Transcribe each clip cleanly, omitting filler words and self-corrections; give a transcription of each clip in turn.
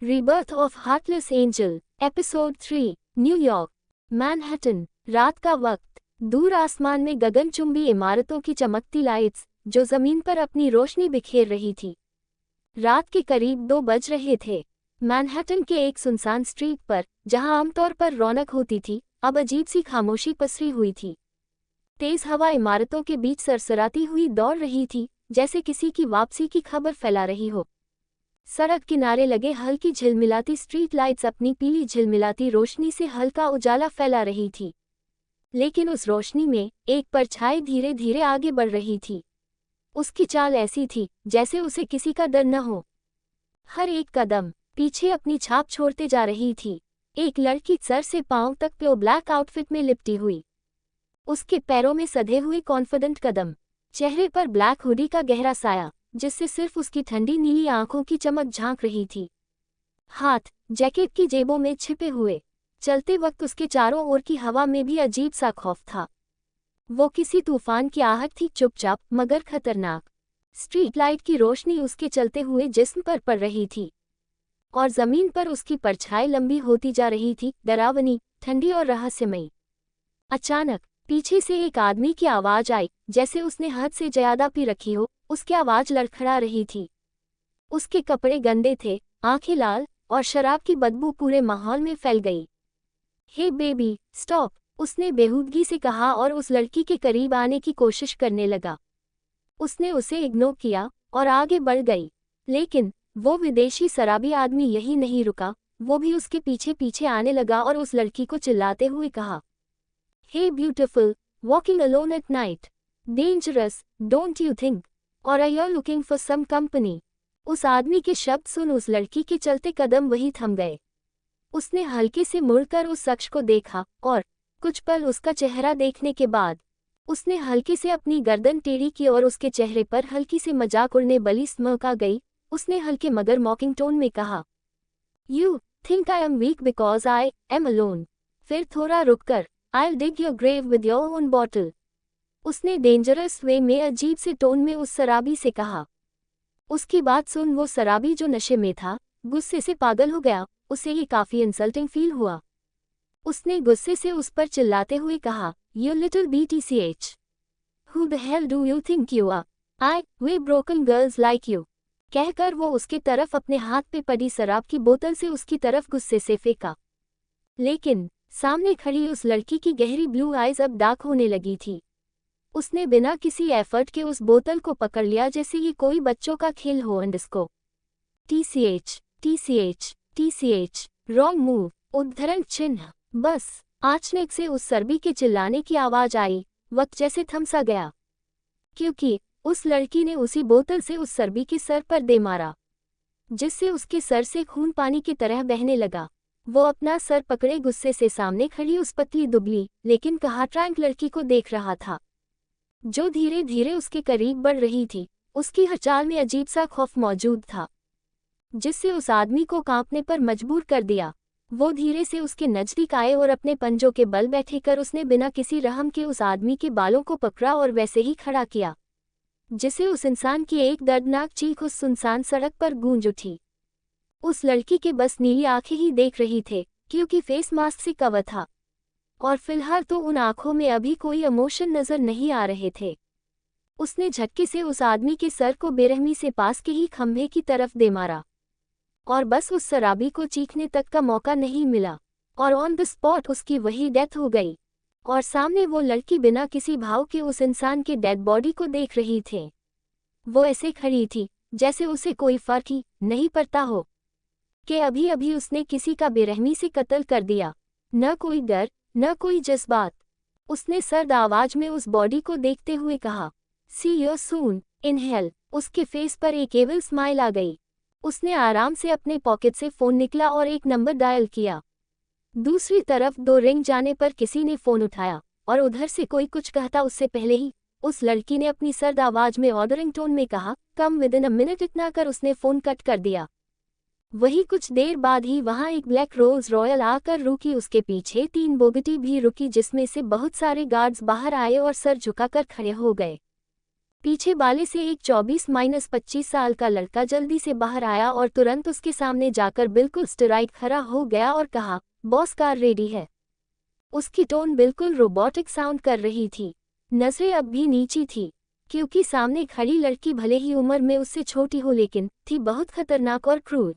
Rebirth of heartless angel, episode 3। New York, Manhattan. रात का वक्त। दूर आसमान में गगनचुंबी इमारतों की चमकती लाइट्स जो जमीन पर अपनी रोशनी बिखेर रही थी। रात के करीब 2 बज रहे थे। मैनहट्टन के एक सुनसान स्ट्रीट पर, जहां आमतौर पर रौनक होती थी, अब अजीब सी खामोशी पसरी हुई थी। तेज हवा इमारतों के बीच सरसराती हुई दौड़ रही थी, जैसे किसी की वापसी की खबर फैला रही हो। सड़क किनारे लगे हल्की झिलमिलाती स्ट्रीट लाइट्स अपनी पीली झिलमिलाती रोशनी से हल्का उजाला फैला रही थी। लेकिन उस रोशनी में एक परछाई धीरे धीरे आगे बढ़ रही थी। उसकी चाल ऐसी थी जैसे उसे किसी का डर न हो। हर एक कदम पीछे अपनी छाप छोड़ते जा रही थी। एक लड़की सर से पांव तक प्योर ब्लैक आउटफिट में लिपटी हुई। उसके पैरों में सधे हुए कॉन्फिडेंट कदम, चेहरे पर ब्लैक हुडी का गहरा साया, जिससे सिर्फ उसकी ठंडी नीली आंखों की चमक झांक रही थी। हाथ जैकेट की जेबों में छिपे हुए। चलते वक्त उसके चारों ओर की हवा में भी अजीब सा खौफ था। वो किसी तूफान की आहट थी, चुपचाप मगर खतरनाक। स्ट्रीट लाइट की रोशनी उसके चलते हुए जिस्म पर पड़ रही थी, और जमीन पर उसकी परछाई लंबी होती जा रही थी, डरावनी, ठंडी और रहस्यमयी। अचानक पीछे से एक आदमी की आवाज आई, जैसे उसने हद से ज्यादा पी रखी हो। उसकी आवाज लड़खड़ा रही थी। उसके कपड़े गंदे थे, आंखें लाल, और शराब की बदबू पूरे माहौल में फैल गई। हे बेबी, स्टॉप, उसने बेहूदगी से कहा और उस लड़की के करीब आने की कोशिश करने लगा। उसने उसे इग्नोर किया और आगे बढ़ गई। लेकिन वो विदेशी शराबी आदमी यही नहीं रुका। वो भी उसके पीछे पीछे आने लगा और उस लड़की को चिल्लाते हुए कहा, hey beautiful, walking alone at night, dangerous, don't you think, और are you looking for some company. उस आदमी के शब्द सुन उस लड़की के चलते कदम वहीं थम गए। उसने हल्के से मुड़कर उस शख्स को देखा, और कुछ पल उसका चेहरा देखने के बाद उसने हल्के से अपनी गर्दन टेढ़ी की और उसके चेहरे पर हल्की से मजाक उड़ने वाली स्माइल आ गई। उसने हल्के मगर मॉकिंग टोन में कहा, you think I am weak because I am alone. फिर थोड़ा रुककर, I'll dig your grave with your own bottle। उसने डेंजरस वे में अजीब से टोन में उस शराबी से कहा। उसकी बात सुन वो शराबी जो नशे में था, गुस्से से पागल हो गया। उसे ये काफी इंसल्टिंग फील हुआ। उसने गुस्से से उस पर चिल्लाते हुए कहा, You little BTCH, who the hell do you think you are? We broken girls like you। कहकर वो उसके तरफ अपने हाथ पे पड़ी शराब की बोतल से उसकी तरफ गुस्से से फेंका। लेकिन सामने खड़ी उस लड़की की गहरी ब्लू आइज अब डार्क होने लगी थी। उसने बिना किसी एफर्ट के उस बोतल को पकड़ लिया जैसे ये कोई बच्चों का खेल हो। एंड इसको TCH, TCH, TCH, wrong move, उद्धरण चिन्ह। बस अचानक से उस सर्बी के चिल्लाने की आवाज आई। वक्त जैसे थम सा गया, क्योंकि उस लड़की ने उसी बोतल से उस सर्बी के सर पर दे मारा, जिससे उसके सर से खून पानी की तरह बहने लगा। वो अपना सर पकड़े गुस्से से सामने खड़ी उस पतली दुबली लेकिन कहाट्रैंक लड़की को देख रहा था, जो धीरे धीरे उसके करीब बढ़ रही थी। उसकी हर चाल में अजीब सा खौफ मौजूद था, जिससे उस आदमी को कांपने पर मजबूर कर दिया। वो धीरे से उसके नजदीक आए और अपने पंजों के बल बैठे कर उसने बिना किसी रहम के उस आदमी के बालों को पकड़ा और वैसे ही खड़ा किया, जिसे उस इंसान की एक दर्दनाक चीख उस सुनसान सड़क पर गूंज उठी। उस लड़की के बस नीली आंखें ही देख रही थे, क्योंकि फेस मास्क से कवर था, और फिलहाल तो उन आंखों में अभी कोई इमोशन नजर नहीं आ रहे थे। उसने झटके से उस आदमी के सर को बेरहमी से पास के ही खंभे की तरफ दे मारा, और बस उस शराबी को चीखने तक का मौका नहीं मिला, और ऑन द स्पॉट उसकी वही डेथ हो गई। और सामने वो लड़की बिना किसी भाव के उस इंसान के डेड बॉडी को देख रही थी। वो ऐसे खड़ी थी जैसे उसे कोई फर्क ही नहीं पड़ता हो कि अभी अभी उसने किसी का बेरहमी से कत्ल कर दिया। न कोई डर, न कोई जज्बात। उसने सर्द आवाज में उस बॉडी को देखते हुए कहा, सी यू सून इन हेल। उसके फेस पर एक एविल स्माइल आ गई। उसने आराम से अपने पॉकेट से फोन निकला और एक नंबर डायल किया। दूसरी तरफ 2 रिंग जाने पर किसी ने फोन उठाया, और उधर से कोई कुछ कहता उससे पहले ही उस लड़की ने अपनी सर्द आवाज में ऑर्डरिंग टोन में कहा, come with in a minute. इतना कर उसने फोन कट कर दिया। वही कुछ देर बाद ही वहां एक ब्लैक रोल्स रॉयल आकर रुकी। उसके पीछे 3 बोगटी भी रुकी, जिसमें से बहुत सारे गार्ड्स बाहर आए और सर झुकाकर खड़े हो गए। पीछे वाले से एक 24-25 साल का लड़का जल्दी से बाहर आया और तुरंत उसके सामने जाकर बिल्कुल स्ट्राइट खड़ा हो गया और कहा, बॉस कार रेडी है। उसकी टोन बिल्कुल रोबोटिक साउंड कर रही थी। नजरें अब भी नीची थी, क्योंकि सामने खड़ी लड़की भले ही उम्र में उससे छोटी हो लेकिन थी बहुत खतरनाक और क्रूर।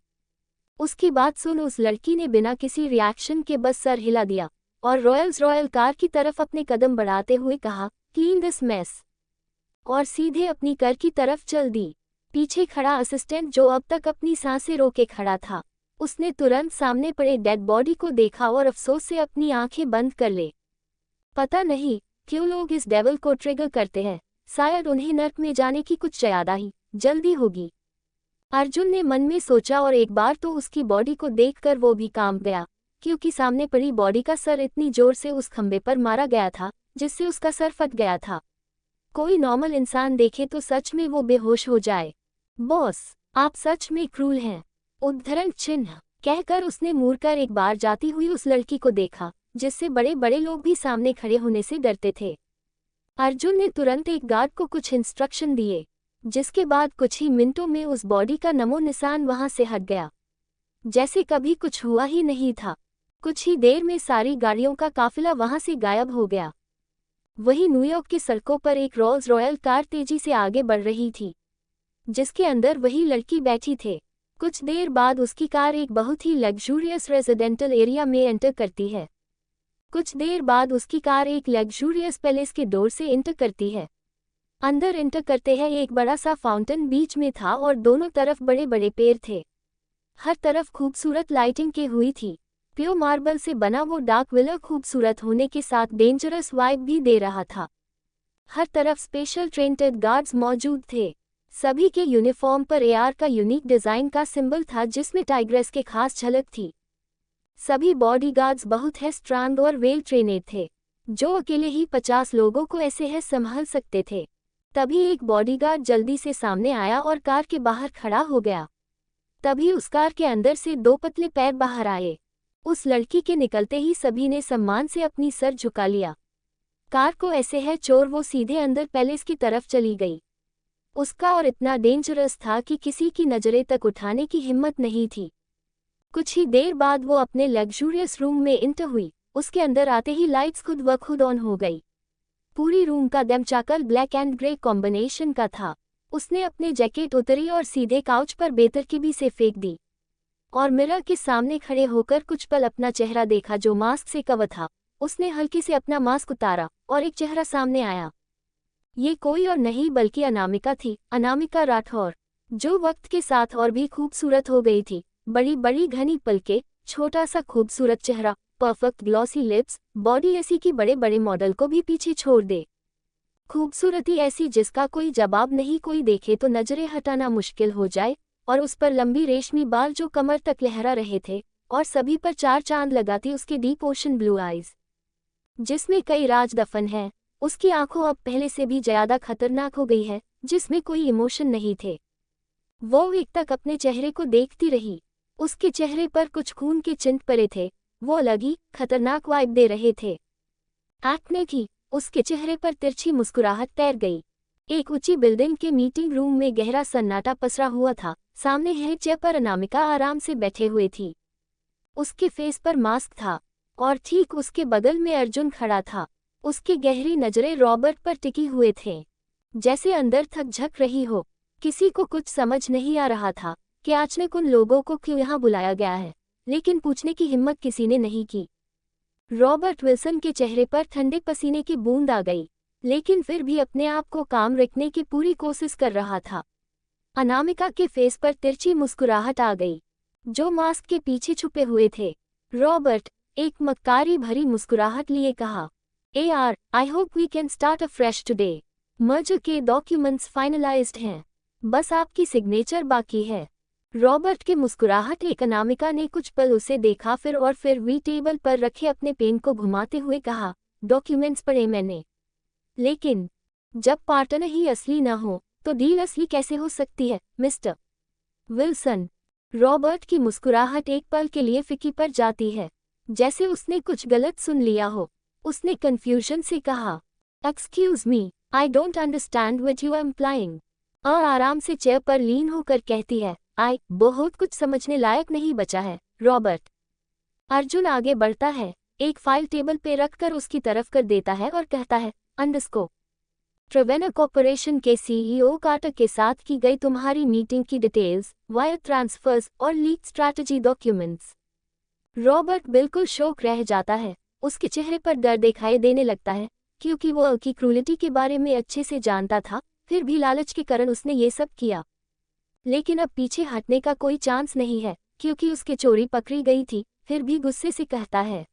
उसकी बात सुन उस लड़की ने बिना किसी रिएक्शन के बस सर हिला दिया और रॉयल कार की तरफ अपने कदम बढ़ाते हुए कहा, क्लीन दिस मेस, और सीधे अपनी कार की तरफ चल दी। पीछे खड़ा असिस्टेंट जो अब तक अपनी सांसें रोके खड़ा था, उसने तुरंत सामने पड़े डेड बॉडी को देखा और अफसोस से अपनी आंखें बंद कर ले। पता नहीं क्यों लोग इस डेविल को ट्रिगर करते हैं, शायद उन्हें नर्क में जाने की कुछ ज्यादा ही जल्दी होगी। अर्जुन ने मन में सोचा और एक बार तो उसकी बॉडी को देखकर वो भी कांप गया, क्योंकि सामने पड़ी बॉडी का सर इतनी जोर से उस खंबे पर मारा गया था जिससे उसका सर फट गया था। कोई नॉर्मल इंसान देखे तो सच में वो बेहोश हो जाए। बॉस, आप सच में क्रूर हैं, उद्धरण चिन्ह कहकर उसने मुड़कर एक बार जाती हुई उस लड़की को देखा जिससे बड़े बड़े लोग भी सामने खड़े होने से डरते थे। अर्जुन ने तुरंत एक गार्ड को कुछ इंस्ट्रक्शन दिए, जिसके बाद कुछ ही मिनटों में उस बॉडी का नमो निशान वहां से हट गया, जैसे कभी कुछ हुआ ही नहीं था। कुछ ही देर में सारी गाड़ियों का काफिला वहां से गायब हो गया। वहीं न्यूयॉर्क की सड़कों पर एक रोल्स रॉयल कार तेजी से आगे बढ़ रही थी, जिसके अंदर वही लड़की बैठी थे। कुछ देर बाद उसकी कार एक बहुत ही लग्जूरियस रेजिडेंटल एरिया में एंटर करती है। कुछ देर बाद उसकी कार एक लग्जूरियस पैलेस के डोर से एंटर करती है। अंदर एंटर करते हैं एक बड़ा सा फाउंटेन बीच में था और दोनों तरफ बड़े बड़े पेड़ थे। हर तरफ खूबसूरत लाइटिंग की हुई थी। प्योर मार्बल से बना वो डार्क विला खूबसूरत होने के साथ डेंजरस वाइब भी दे रहा था। हर तरफ स्पेशल ट्रेंटेड गार्ड्स मौजूद थे। सभी के यूनिफॉर्म पर एआर का यूनिक डिजाइन का सिंबल था जिसमें टाइग्रेस के खास झलक थी। सभी बॉडीगार्ड्स बहुत है स्ट्रांग और वेल ट्रेनेड थे, जो अकेले ही 50 लोगों को ऐसे है संभाल सकते थे। तभी एक बॉडीगार्ड जल्दी से सामने आया और कार के बाहर खड़ा हो गया। तभी उस कार के अंदर से 2 पतले पैर बाहर आए। उस लड़की के निकलते ही सभी ने सम्मान से अपनी सर झुका लिया। कार को ऐसे है चोर वो सीधे अंदर पैलेस की तरफ चली गई। उसका और इतना डेंजरस था कि किसी की नजरें तक उठाने की हिम्मत नहीं थी। कुछ ही देर बाद वो अपने लग्जूरियस रूम में एंटर हुई। उसके अंदर आते ही लाइट्स खुद ब खुद ऑन हो गई। पूरी रूम का दमचाकल ब्लैक एंड ग्रे कॉम्बिनेशन का था। उसने अपने जैकेट उतरी और सीधे काउच पर बेतरकीबी से फेंक दी और मिरर के सामने खड़े होकर कुछ पल अपना चेहरा देखा जो मास्क से कवर था। उसने हल्के से अपना मास्क उतारा और एक चेहरा सामने आया। ये कोई और नहीं बल्कि अनामिका थी, अनामिका राठौर, जो वक्त के साथ और भी खूबसूरत हो गई थी। बड़ी बड़ी घनी पलकें, छोटा सा खूबसूरत चेहरा, परफेक्ट ग्लॉसी लिप्स, बॉडी ऐसी कि बड़े बड़े मॉडल को भी पीछे छोड़ दे। खूबसूरती ऐसी जिसका कोई जवाब नहीं, कोई देखे तो नजरें हटाना मुश्किल हो जाए, और उस पर लंबी रेशमी बाल जो कमर तक लहरा रहे थे और सभी पर 4 चांद लगाती उसके डीप ओशन ब्लू आईज, जिसमें कई राज दफन हैं। उसकी आंखों अब पहले से भी ज्यादा खतरनाक हो गई है, जिसमें कोई इमोशन नहीं थे। वो एक तक अपने चेहरे को देखती रही। उसके चेहरे पर कुछ खून के चिन्ह पड़े थे, वो अलग ही खतरनाक वाइब दे रहे थे। एक्ने की उसके चेहरे पर तिरछी मुस्कुराहट तैर गई। एक ऊंची बिल्डिंग के मीटिंग रूम में गहरा सन्नाटा पसरा हुआ था। सामने है चेयर पर अनामिका आराम से बैठे हुए थी। उसके फेस पर मास्क था और ठीक उसके बगल में अर्जुन खड़ा था। उसकी गहरी नजरें रॉबर्ट पर टिकी हुए थे, जैसे अंदर थक झक रही हो। किसी को कुछ समझ नहीं आ रहा था कि अचानक उन लोगों को क्यों यहाँ बुलाया गया है, लेकिन पूछने की हिम्मत किसी ने नहीं की। रॉबर्ट विल्सन के चेहरे पर ठंडे पसीने की बूंद आ गई, लेकिन फिर भी अपने आप को काम रखने की पूरी कोशिश कर रहा था। अनामिका के फेस पर तिरछी मुस्कुराहट आ गई, जो मास्क के पीछे छुपे हुए थे। रॉबर्ट एक मक्कारी भरी मुस्कुराहट लिए कहा, AR, I hope we can start a fresh today. Merger के डॉक्यूमेंट्स फाइनलाइज्ड हैं, बस आपकी सिग्नेचर बाकी है। रॉबर्ट के मुस्कुराहट एक अनामिका ने कुछ पल उसे देखा, फिर वी टेबल पर रखे अपने पेन को घुमाते हुए कहा, डॉक्यूमेंट्स पढ़े मैंने, लेकिन जब पार्टनर ही असली न हो तो डील असली कैसे हो सकती है मिस्टर विल्सन। रॉबर्ट की मुस्कुराहट एक पल के लिए फिकी पर जाती है, जैसे उसने कुछ गलत सुन लिया हो। उसने कंफ्यूजन से कहा, excuse me, I don't understand what you are implying. आराम से चेयर पर लीन होकर कहती है, आई बहुत कुछ समझने लायक नहीं बचा है रॉबर्ट। अर्जुन आगे बढ़ता है, एक फाइल टेबल पे रखकर उसकी तरफ कर देता है और कहता है, अंडरस्को ट्रेवेना कॉर्पोरेशन के सीईओ कार्टर के साथ की गई तुम्हारी मीटिंग की डिटेल्स, वायर ट्रांसफर्स और लीक स्ट्रैटेजी डॉक्यूमेंट्स। रॉबर्ट बिल्कुल शौक रह जाता है, उसके चेहरे पर डर दिखाई देने लगता है, क्योंकि वो की क्रूलिटी के बारे में अच्छे से जानता था, फिर भी लालच के कारण उसने ये सब किया। लेकिन अब पीछे हटने का कोई चांस नहीं है, क्योंकि उसकी चोरी पकड़ी गई थी। फिर भी गुस्से से कहता है,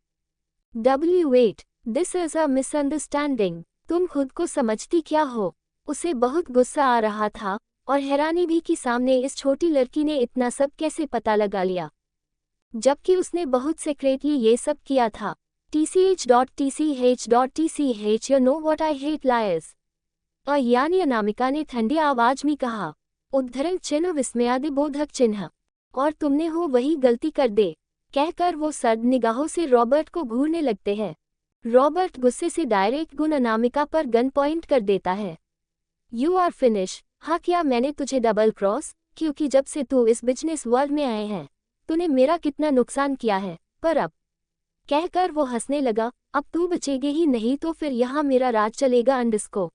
wait, this is a misunderstanding. तुम खुद को समझती क्या हो? उसे बहुत गुस्सा आ रहा था और हैरानी भी कि सामने इस छोटी लड़की ने इतना सब कैसे पता लगा लिया, जबकि उसने बहुत सीक्रेटली ये सब किया था। tch. you know what I hate liars। यानी अनामिका ने ठंडी आवाज में कहा, उद्धरण चिन्ह विस्मयादिबोधक चिन्ह, और तुमने हो वही गलती कर दे, कहकर वो सर्द निगाहों से रॉबर्ट को घूरने लगते हैं। रॉबर्ट गुस्से से डायरेक्ट गुण अनामिका पर गन पॉइंट कर देता है। You are finish. हाँ, क्या मैंने तुझे डबल क्रॉस? क्योंकि जब से तू इस बिजनेस वर्ल्ड में आए हैं, तूने मेरा कितना नुकसान किया है, पर अब, कहकर वो हंसने लगा, अब तू बचेगी ही नहीं तो फिर यहाँ मेरा राज चलेगा अंडरस्को,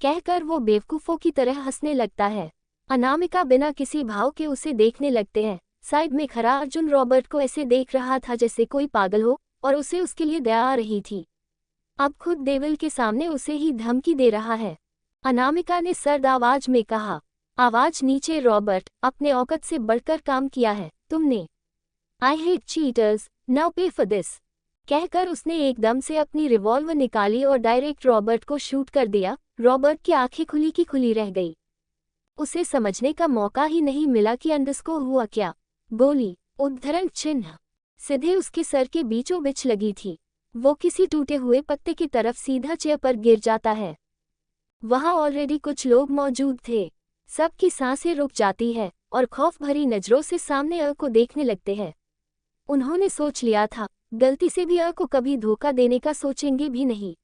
कहकर वो बेवकूफ़ों की तरह हंसने लगता है। अनामिका बिना किसी भाव के उसे देखने लगते हैं। साइड में खड़ा अर्जुन रॉबर्ट को ऐसे देख रहा था जैसे कोई पागल हो, और उसे उसके लिए दया आ रही थी। अब खुद डेविल के सामने उसे ही धमकी दे रहा है। अनामिका ने सर्द आवाज में कहा, आवाज नीचे रॉबर्ट, अपने औकत से बढ़कर काम किया है तुमने। आई हेट चीटर्स, नाउ पे फॉर दिस, कहकर उसने एकदम से अपनी रिवॉल्वर निकाली और डायरेक्ट रॉबर्ट को शूट कर दिया। रॉबर्ट की आंखें खुली की खुली रह गई। उसे समझने का मौका ही नहीं मिला कि अंडरस्को हुआ क्या। गोली, उद्धरण चिन्ह, सीधे उसके सर के बीचों बीच लगी थी। वो किसी टूटे हुए पत्ते की तरफ सीधा चेयर पर गिर जाता है। वहां ऑलरेडी कुछ लोग मौजूद थे। सबकी सांसें रुक जाती है और खौफ भरी नजरों से सामने को देखने लगते हैं। उन्होंने सोच लिया था, गलती से भी को कभी धोखा देने का सोचेंगे भी नहीं।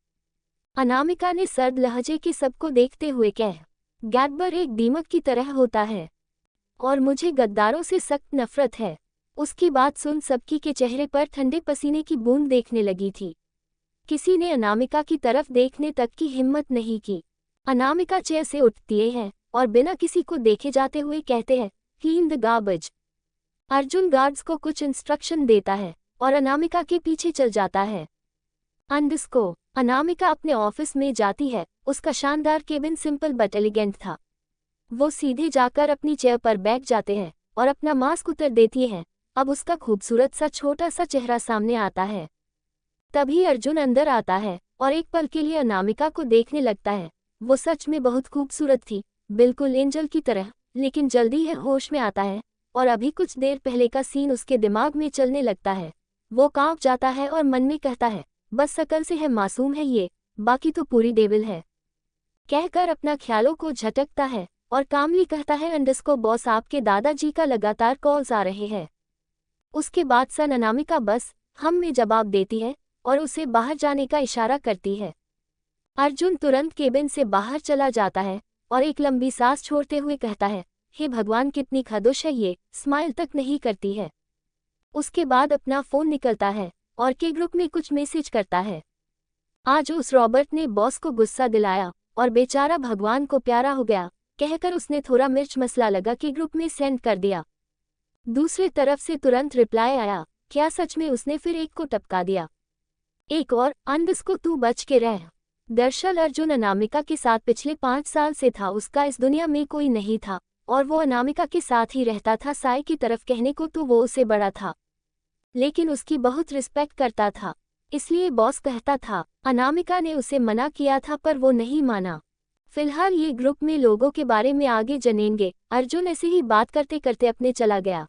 अनामिका ने सर्द लहजे के सबको देखते हुए कहा, गैब्बर एक दीमक की तरह होता है और मुझे गद्दारों से सख्त नफरत है। उसकी बात सुन सबकी के चेहरे पर ठंडे पसीने की बूंद देखने लगी थी। किसी ने अनामिका की तरफ देखने तक की हिम्मत नहीं की। अनामिका चेयर से उठती है और बिना किसी को देखे जाते हुए कहते हैं, clean the garbage. Arjun guards को कुछ इंस्ट्रक्शन देता है और अनामिका के पीछे चल जाता है। अंडरस्को, अनामिका अपने ऑफिस में जाती है। उसका शानदार केबिन सिंपल बट एलिगेंट था। वो सीधे जाकर अपनी चेयर पर बैठ जाते हैं और अपना मास्क उतर देती है। अब उसका खूबसूरत सा छोटा सा चेहरा सामने आता है। तभी अर्जुन अंदर आता है और एक पल के लिए अनामिका को देखने लगता है। वो सच में बहुत खूबसूरत थी, बिल्कुल एंजल की तरह। लेकिन जल्दी है होश में आता है और अभी कुछ देर पहले का सीन उसके दिमाग में चलने लगता है। वो कांप जाता है और मन में कहता है, बस शकल से है मासूम है ये, बाकी तो पूरी डेविल है, कहकर अपना ख्यालों को झटकता है और कामली कहता है, अंडरस्को बॉस, आपके दादाजी का लगातार कॉल्स आ रहे हैं। उसके बाद सन अनामिका बस हम में जवाब देती है और उसे बाहर जाने का इशारा करती है। अर्जुन तुरंत केबिन से बाहर चला जाता है और एक लंबी सांस छोड़ते हुए कहता है, हे भगवान, कितनी खदोश है ये, स्माइल तक नहीं करती है। उसके बाद अपना फोन निकलता है और के ग्रुप में कुछ मैसेज करता है। आज उस रॉबर्ट ने बॉस को गुस्सा दिलाया और बेचारा भगवान को प्यारा हो गया, कहकर उसने थोड़ा मिर्च मसला लगा के ग्रुप में सेंड कर दिया। दूसरी तरफ से तुरंत रिप्लाई आया, क्या सच में उसने फिर एक को टपका दिया। एक और, अंडरस्को तू बच के रह। दरअसल अर्जुन अनामिका के साथ पिछले 5 साल से था। उसका इस दुनिया में कोई नहीं था और वो अनामिका के साथ ही रहता था। साई की तरफ कहने को तो वो उससे बड़ा था, लेकिन उसकी बहुत रिस्पेक्ट करता था, इसलिए बॉस कहता था। अनामिका ने उसे मना किया था पर वो नहीं माना। फिलहाल ये ग्रुप में लोगों के बारे में आगे जानेंगे। अर्जुन ऐसे ही बात करते करते अपने चला गया।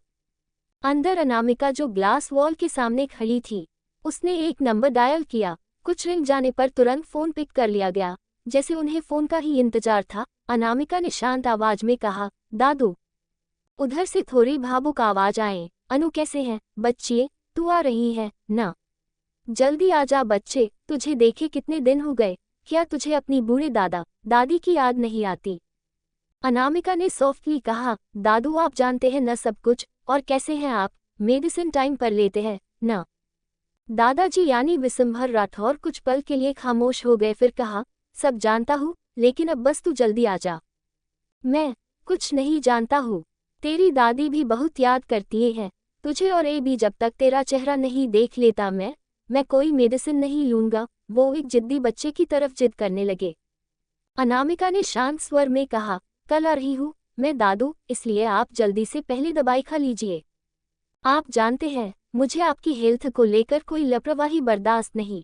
अंदर अनामिका जो ग्लास वॉल के सामने खड़ी थी, उसने एक नंबर डायल किया। कुछ रिंग जाने पर तुरंत फोन पिक कर लिया गया, जैसे उन्हें फोन का ही इंतजार था। अनामिका ने शांत आवाज में कहा, दादू। उधर से थोड़ी भावुक आवाज आए, अनु कैसे हैं बच्चे, तू आ रही है ना? जल्दी आ जा बच्चे, तुझे देखे कितने दिन हो गए। क्या तुझे अपनी बूढ़े दादा दादी की याद नहीं आती? अनामिका ने सॉफ्टली कहा, दादू आप जानते हैं न सब कुछ, और कैसे हैं आप, मेडिसिन टाइम पर लेते हैं न? दादाजी यानी विशंभर राठौर कुछ पल के लिए खामोश हो गए, फिर कहा, सब जानता हूँ, लेकिन अब बस तू जल्दी आ जा। मैं कुछ नहीं जानता हूँ। तेरी दादी भी बहुत याद करती है तुझे, और भी जब तक तेरा चेहरा नहीं देख लेता मैं कोई मेडिसिन नहीं लूंगा। वो एक जिद्दी बच्चे की तरफ जिद करने लगे। अनामिका ने शांत स्वर में कहा, कल आ रही हूँ मैं दादू, इसलिए आप जल्दी से पहले दवाई खा लीजिए। आप जानते हैं मुझे आपकी हेल्थ को लेकर कोई लापरवाही बर्दाश्त नहीं।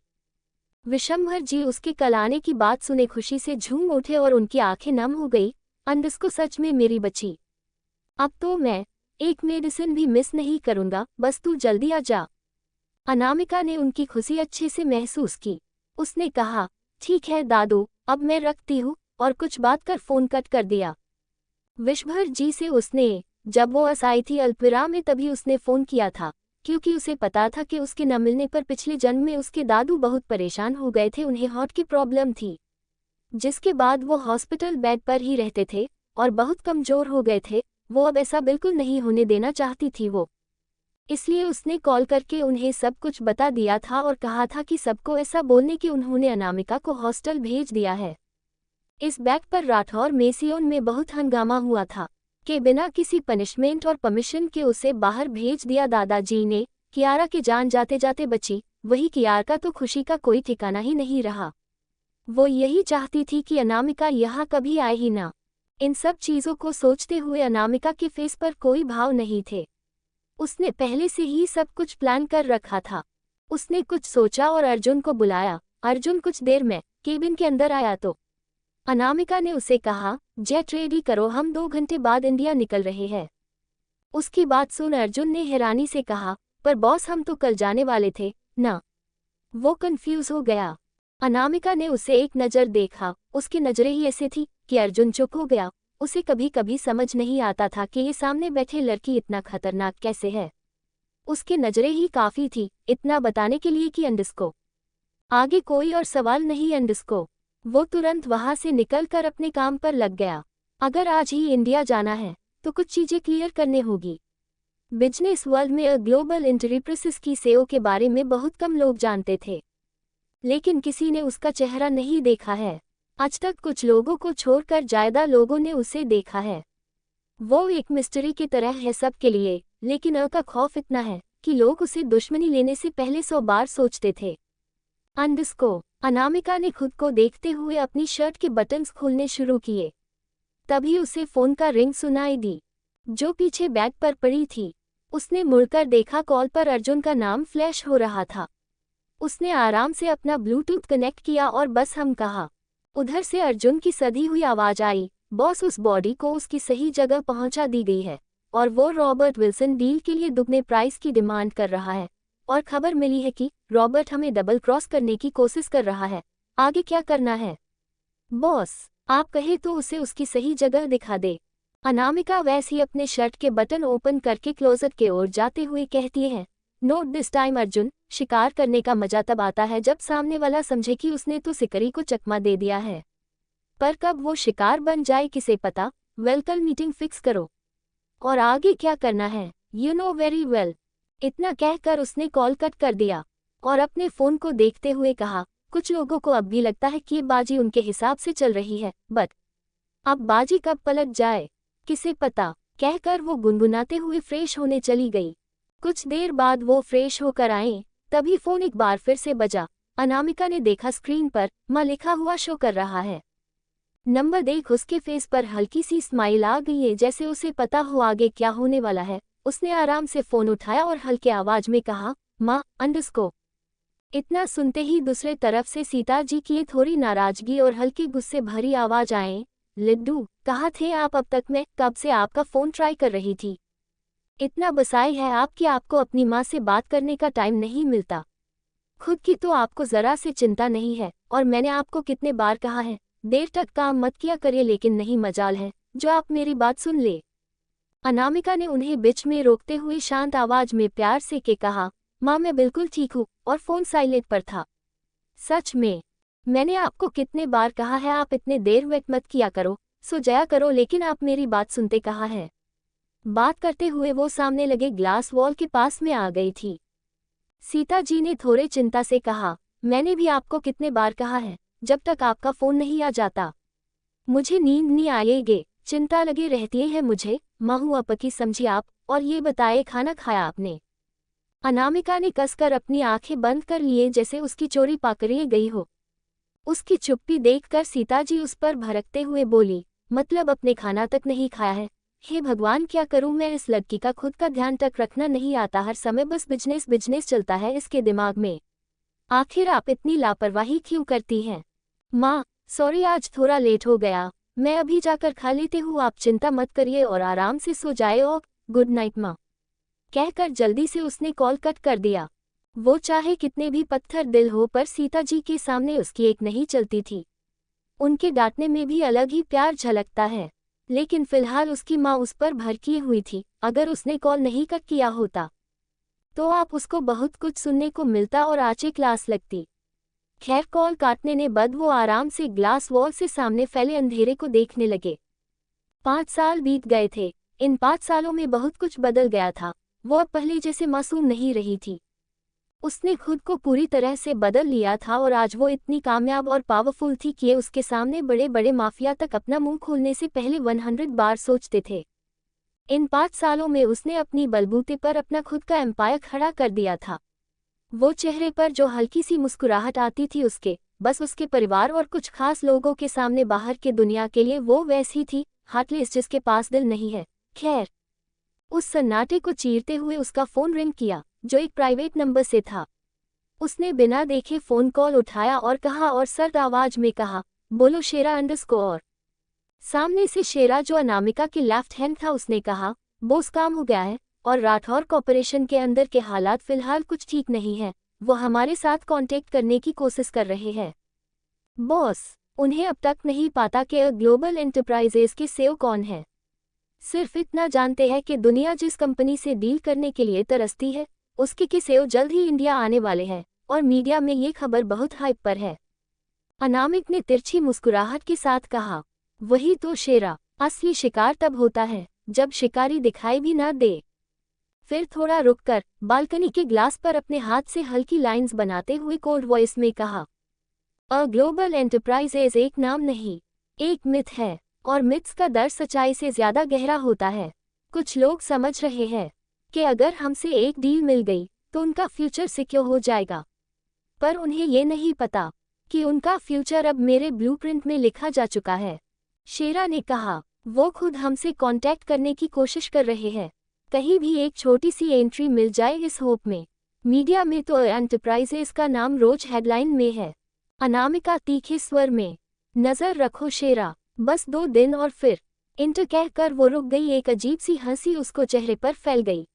विशंभर जी उसके कल आने की बात सुने खुशी से झूम उठे और उनकी आंखें नम हो गई। अंडस्को सच में मेरी बच्ची, अब तो मैं एक मेडिसिन भी मिस नहीं करूंगा, बस तू जल्दी आ जा। अनामिका ने उनकी खुशी अच्छे से महसूस की। उसने कहा, ठीक है दादू, अब मैं रखती हूँ, और कुछ बात कर फोन कट कर दिया। विशंभर जी से उसने जब वो आई थी अल्पविराम में तभी उसने फोन किया था, क्योंकि उसे पता था कि उसके न मिलने पर पिछले जन्म में उसके दादू बहुत परेशान हो गए थे। उन्हें हार्ट की प्रॉब्लम थी, जिसके बाद वो हॉस्पिटल बेड पर ही रहते थे और बहुत कमजोर हो गए थे। वो अब ऐसा बिल्कुल नहीं होने देना चाहती थी वो, इसलिए उसने कॉल करके उन्हें सब कुछ बता दिया था और कहा था कि सबको ऐसा बोलने कि उन्होंने अनामिका को हॉस्टल भेज दिया है। इस बैग पर राठौर मेसियोन में बहुत हंगामा हुआ था कि बिना किसी पनिशमेंट और परमिशन के उसे बाहर भेज दिया। दादाजी ने कियारा के जान जाते जाते बची, वही कियारा का तो खुशी का कोई ठिकाना ही नहीं रहा। वो यही चाहती थी कि अनामिका यहाँ कभी आए ही ना। इन सब चीज़ों को सोचते हुए अनामिका के फेस पर कोई भाव नहीं थे। उसने पहले से ही सब कुछ प्लान कर रखा था। उसने कुछ सोचा और अर्जुन को बुलाया। अर्जुन कुछ देर में केबिन के अंदर आया तो अनामिका ने उसे कहा, जेट रेडी करो, हम 2 घंटे बाद इंडिया निकल रहे हैं। उसकी बात सुन अर्जुन ने हैरानी से कहा, पर बॉस हम तो कल जाने वाले थे ना? वो कंफ्यूज हो गया। अनामिका ने उसे एक नज़र देखा, उसकी नज़रें ही ऐसी थी कि अर्जुन चुप हो गया। उसे कभी कभी समझ नहीं आता था कि ये सामने बैठे लड़की इतना खतरनाक कैसे है। उसकी नज़रें ही काफ़ी थी इतना बताने के लिए कि अंडस्को आगे कोई और सवाल नहीं। अंडस्को वो तुरंत वहाँ से निकलकर अपने काम पर लग गया। अगर आज ही इंडिया जाना है तो कुछ चीज़ें क्लियर करने होगी। बिजनेस वर्ल्ड में ग्लोबल एंटरप्राइजेस की सीईओ के बारे में बहुत कम लोग जानते थे, लेकिन किसी ने उसका चेहरा नहीं देखा है आज तक। कुछ लोगों को छोड़कर ज़्यादा लोगों ने उसे देखा है। वो एक मिस्ट्री की तरह है सबके लिए, लेकिन का खौफ इतना है कि लोग उसे दुश्मनी लेने से पहले 100 बार सोचते थे। अंडस्को अनामिका ने खुद को देखते हुए अपनी शर्ट के बटन्स खोलने शुरू किए। तभी उसे फ़ोन का रिंग सुनाई दी, जो पीछे बैग पर पड़ी थी। उसने मुड़कर देखा, कॉल पर अर्जुन का नाम फ्लैश हो रहा था। उसने आराम से अपना ब्लूटूथ कनेक्ट किया और बस हम कहा। उधर से अर्जुन की सधी हुई आवाज़ आई, बॉस उस बॉडी को उसकी सही जगह पहुंचा दी गई है और वो रॉबर्ट विल्सन डील के लिए दुगने प्राइस की डिमांड कर रहा है, और खबर मिली है कि रॉबर्ट हमें डबल क्रॉस करने की कोशिश कर रहा है। आगे क्या करना है बॉस? आप कहे तो उसे उसकी सही जगह दिखा दे। अनामिका वैसे ही अपने शर्ट के बटन ओपन करके क्लोजेट के ओर जाते हुए कहती है, नोट दिस टाइम अर्जुन, शिकार करने का मजा तब आता है जब सामने वाला समझे कि उसने तो शिकारी को चकमा दे दिया है, पर कब वो शिकार बन जाए किसे पता। वेलकम मीटिंग फिक्स करो और आगे क्या करना है यू नो वेरी वेल। इतना कहकर उसने कॉल कट कर दिया और अपने फ़ोन को देखते हुए कहा, कुछ लोगों को अब भी लगता है कि बाजी उनके हिसाब से चल रही है, बट अब बाजी कब पलट जाए किसे पता। कहकर वो गुनगुनाते हुए फ्रेश होने चली गई। कुछ देर बाद वो फ्रेश होकर आए, तभी फ़ोन एक बार फिर से बजा। अनामिका ने देखा स्क्रीन पर माँ लिखा हुआ शो कर रहा है। नंबर देख उसके फेस पर हल्की सी स्माइल आ गई है, जैसे उसे पता हो आगे क्या होने वाला है। उसने आराम से फ़ोन उठाया और हल्के आवाज में कहा, माँ अंडस्को। इतना सुनते ही दूसरे तरफ से सीता जी की थोड़ी नाराजगी और हल्की गुस्से भरी आवाज आए, लिड्डू कहाँ थे आप अब तक? मैं कब से आपका फ़ोन ट्राई कर रही थी। इतना बसाई है आप कि आपको अपनी माँ से बात करने का टाइम नहीं मिलता। खुद की तो आपको ज़रा से चिंता नहीं है, और मैंने आपको कितने बार कहा है देर तक काम मत किया करिए, लेकिन नहीं मजाल है जो आप मेरी बात सुन ले। अनामिका ने उन्हें बीच में रोकते हुए शांत आवाज में प्यार से के कहा, माँ मैं बिल्कुल ठीक हूँ, और फ़ोन साइलेंट पर था। सच में मैंने आपको कितने बार कहा है आप इतने देर वेट मत किया करो, सो जाया करो, लेकिन आप मेरी बात सुनते कहाँ है। बात करते हुए वो सामने लगे ग्लास वॉल के पास में आ गई थी। सीता जी ने थोड़े चिंता से कहा, मैंने भी आपको कितने बार कहा है, जब तक आपका फोन नहीं आ जाता मुझे नींद नहीं आएगी। चिंता लगी रहती है मुझे, माहू अपकी समझी आप। और ये बताए खाना खाया आपने? अनामिका ने कसकर अपनी आंखें बंद कर लिए जैसे उसकी चोरी पकड़ी गई हो। उसकी चुप्पी देखकर सीता जी उस पर भड़कते हुए बोली, मतलब अपने खाना तक नहीं खाया है? हे भगवान, क्या करूं मैं, इस लड़की का खुद का ध्यान तक रखना नहीं आता, हर समय बस बिजनेस बिजनेस चलता है इसके दिमाग में। आखिर आप इतनी लापरवाही क्यों करती हैं? माँ सॉरी, आज थोड़ा लेट हो गया, मैं अभी जाकर खा लेती हूँ, आप चिंता मत करिए और आराम से सो जाए। और गुड नाइट माँ, कहकर जल्दी से उसने कॉल कट कर दिया। वो चाहे कितने भी पत्थर दिल हो, पर सीता जी के सामने उसकी एक नहीं चलती थी। उनके डांटने में भी अलग ही प्यार झलकता है, लेकिन फिलहाल उसकी माँ उस पर भड़की हुई थी। अगर उसने कॉल नहीं कट किया होता तो आप उसको बहुत कुछ सुनने को मिलता और आचे क्लास लगती। खैर, कॉल काटने ने बाद वो आराम से ग्लास वॉल से सामने फैले अंधेरे को देखने लगे। 5 साल बीत गए थे। इन 5 सालों में बहुत कुछ बदल गया था। वो अब पहले जैसे मासूम नहीं रही थी। उसने खुद को पूरी तरह से बदल लिया था और आज वो इतनी कामयाब और पावरफुल थी कि उसके सामने बड़े बड़े माफिया तक अपना मुंह खोलने से पहले 100 बार सोचते थे। इन 5 सालों में उसने अपनी बलबूते पर अपना खुद का एम्पायर खड़ा कर दिया था। वो चेहरे पर जो हल्की सी मुस्कुराहट आती थी उसके, बस उसके परिवार और कुछ खास लोगों के सामने, बाहर के दुनिया के लिए वो वैसी थी, हार्टलेस जिसके पास दिल नहीं है। खैर, उस सन्नाटे को चीरते हुए उसका फोन रिंग किया, जो एक प्राइवेट नंबर से था। उसने बिना देखे फोन कॉल उठाया और कहा, और सर्द आवाज में कहा, बोलो शेरा _ सामने से शेरा, जो अनामिका के लेफ्ट हैंड था, उसने कहा, बॉस काम हो गया है और राठौर कॉर्पोरेशन के अंदर के हालात फिलहाल कुछ ठीक नहीं है। वो हमारे साथ कांटेक्ट करने की कोशिश कर रहे हैं। बॉस, उन्हें अब तक नहीं पता कि ग्लोबल एंटरप्राइजेस के सीईओ कौन है। सिर्फ इतना जानते हैं कि दुनिया जिस कंपनी से डील करने के लिए तरसती है, उसके के सीईओ जल्द ही इंडिया आने वाले हैं और मीडिया में ये खबर बहुत हाइप पर है। अनामिक ने तिरछी मुस्कुराहट के साथ कहा, वही तो शेरा, असली शिकार तब होता है जब शिकारी दिखाई भी ना दे। फिर थोड़ा रुककर बालकनी के ग्लास पर अपने हाथ से हल्की लाइंस बनाते हुए कोल्ड वॉइस में कहा, ग्लोबल एंटरप्राइजेज एक नाम नहीं, एक मिथ है, और मिथ्स का दर्द सच्चाई से ज्यादा गहरा होता है। कुछ लोग समझ रहे हैं कि अगर हमसे एक डील मिल गई तो उनका फ्यूचर सिक्योर हो जाएगा, पर उन्हें ये नहीं पता कि उनका फ्यूचर अब मेरे ब्लूप्रिंट में लिखा जा चुका है। शेरा ने कहा, वो खुद हमसे कांटेक्ट करने की कोशिश कर रहे हैं, कहीं भी एक छोटी सी एंट्री मिल जाए इस होप में। मीडिया में तो एंटरप्राइजेस का नाम रोज हेडलाइन में है। अनामिका तीखे स्वर में, नजर रखो शेरा, बस 2 दिन और फिर। इंटर कहकर वो रुक गई। एक अजीब सी हंसी उसको चेहरे पर फैल गई।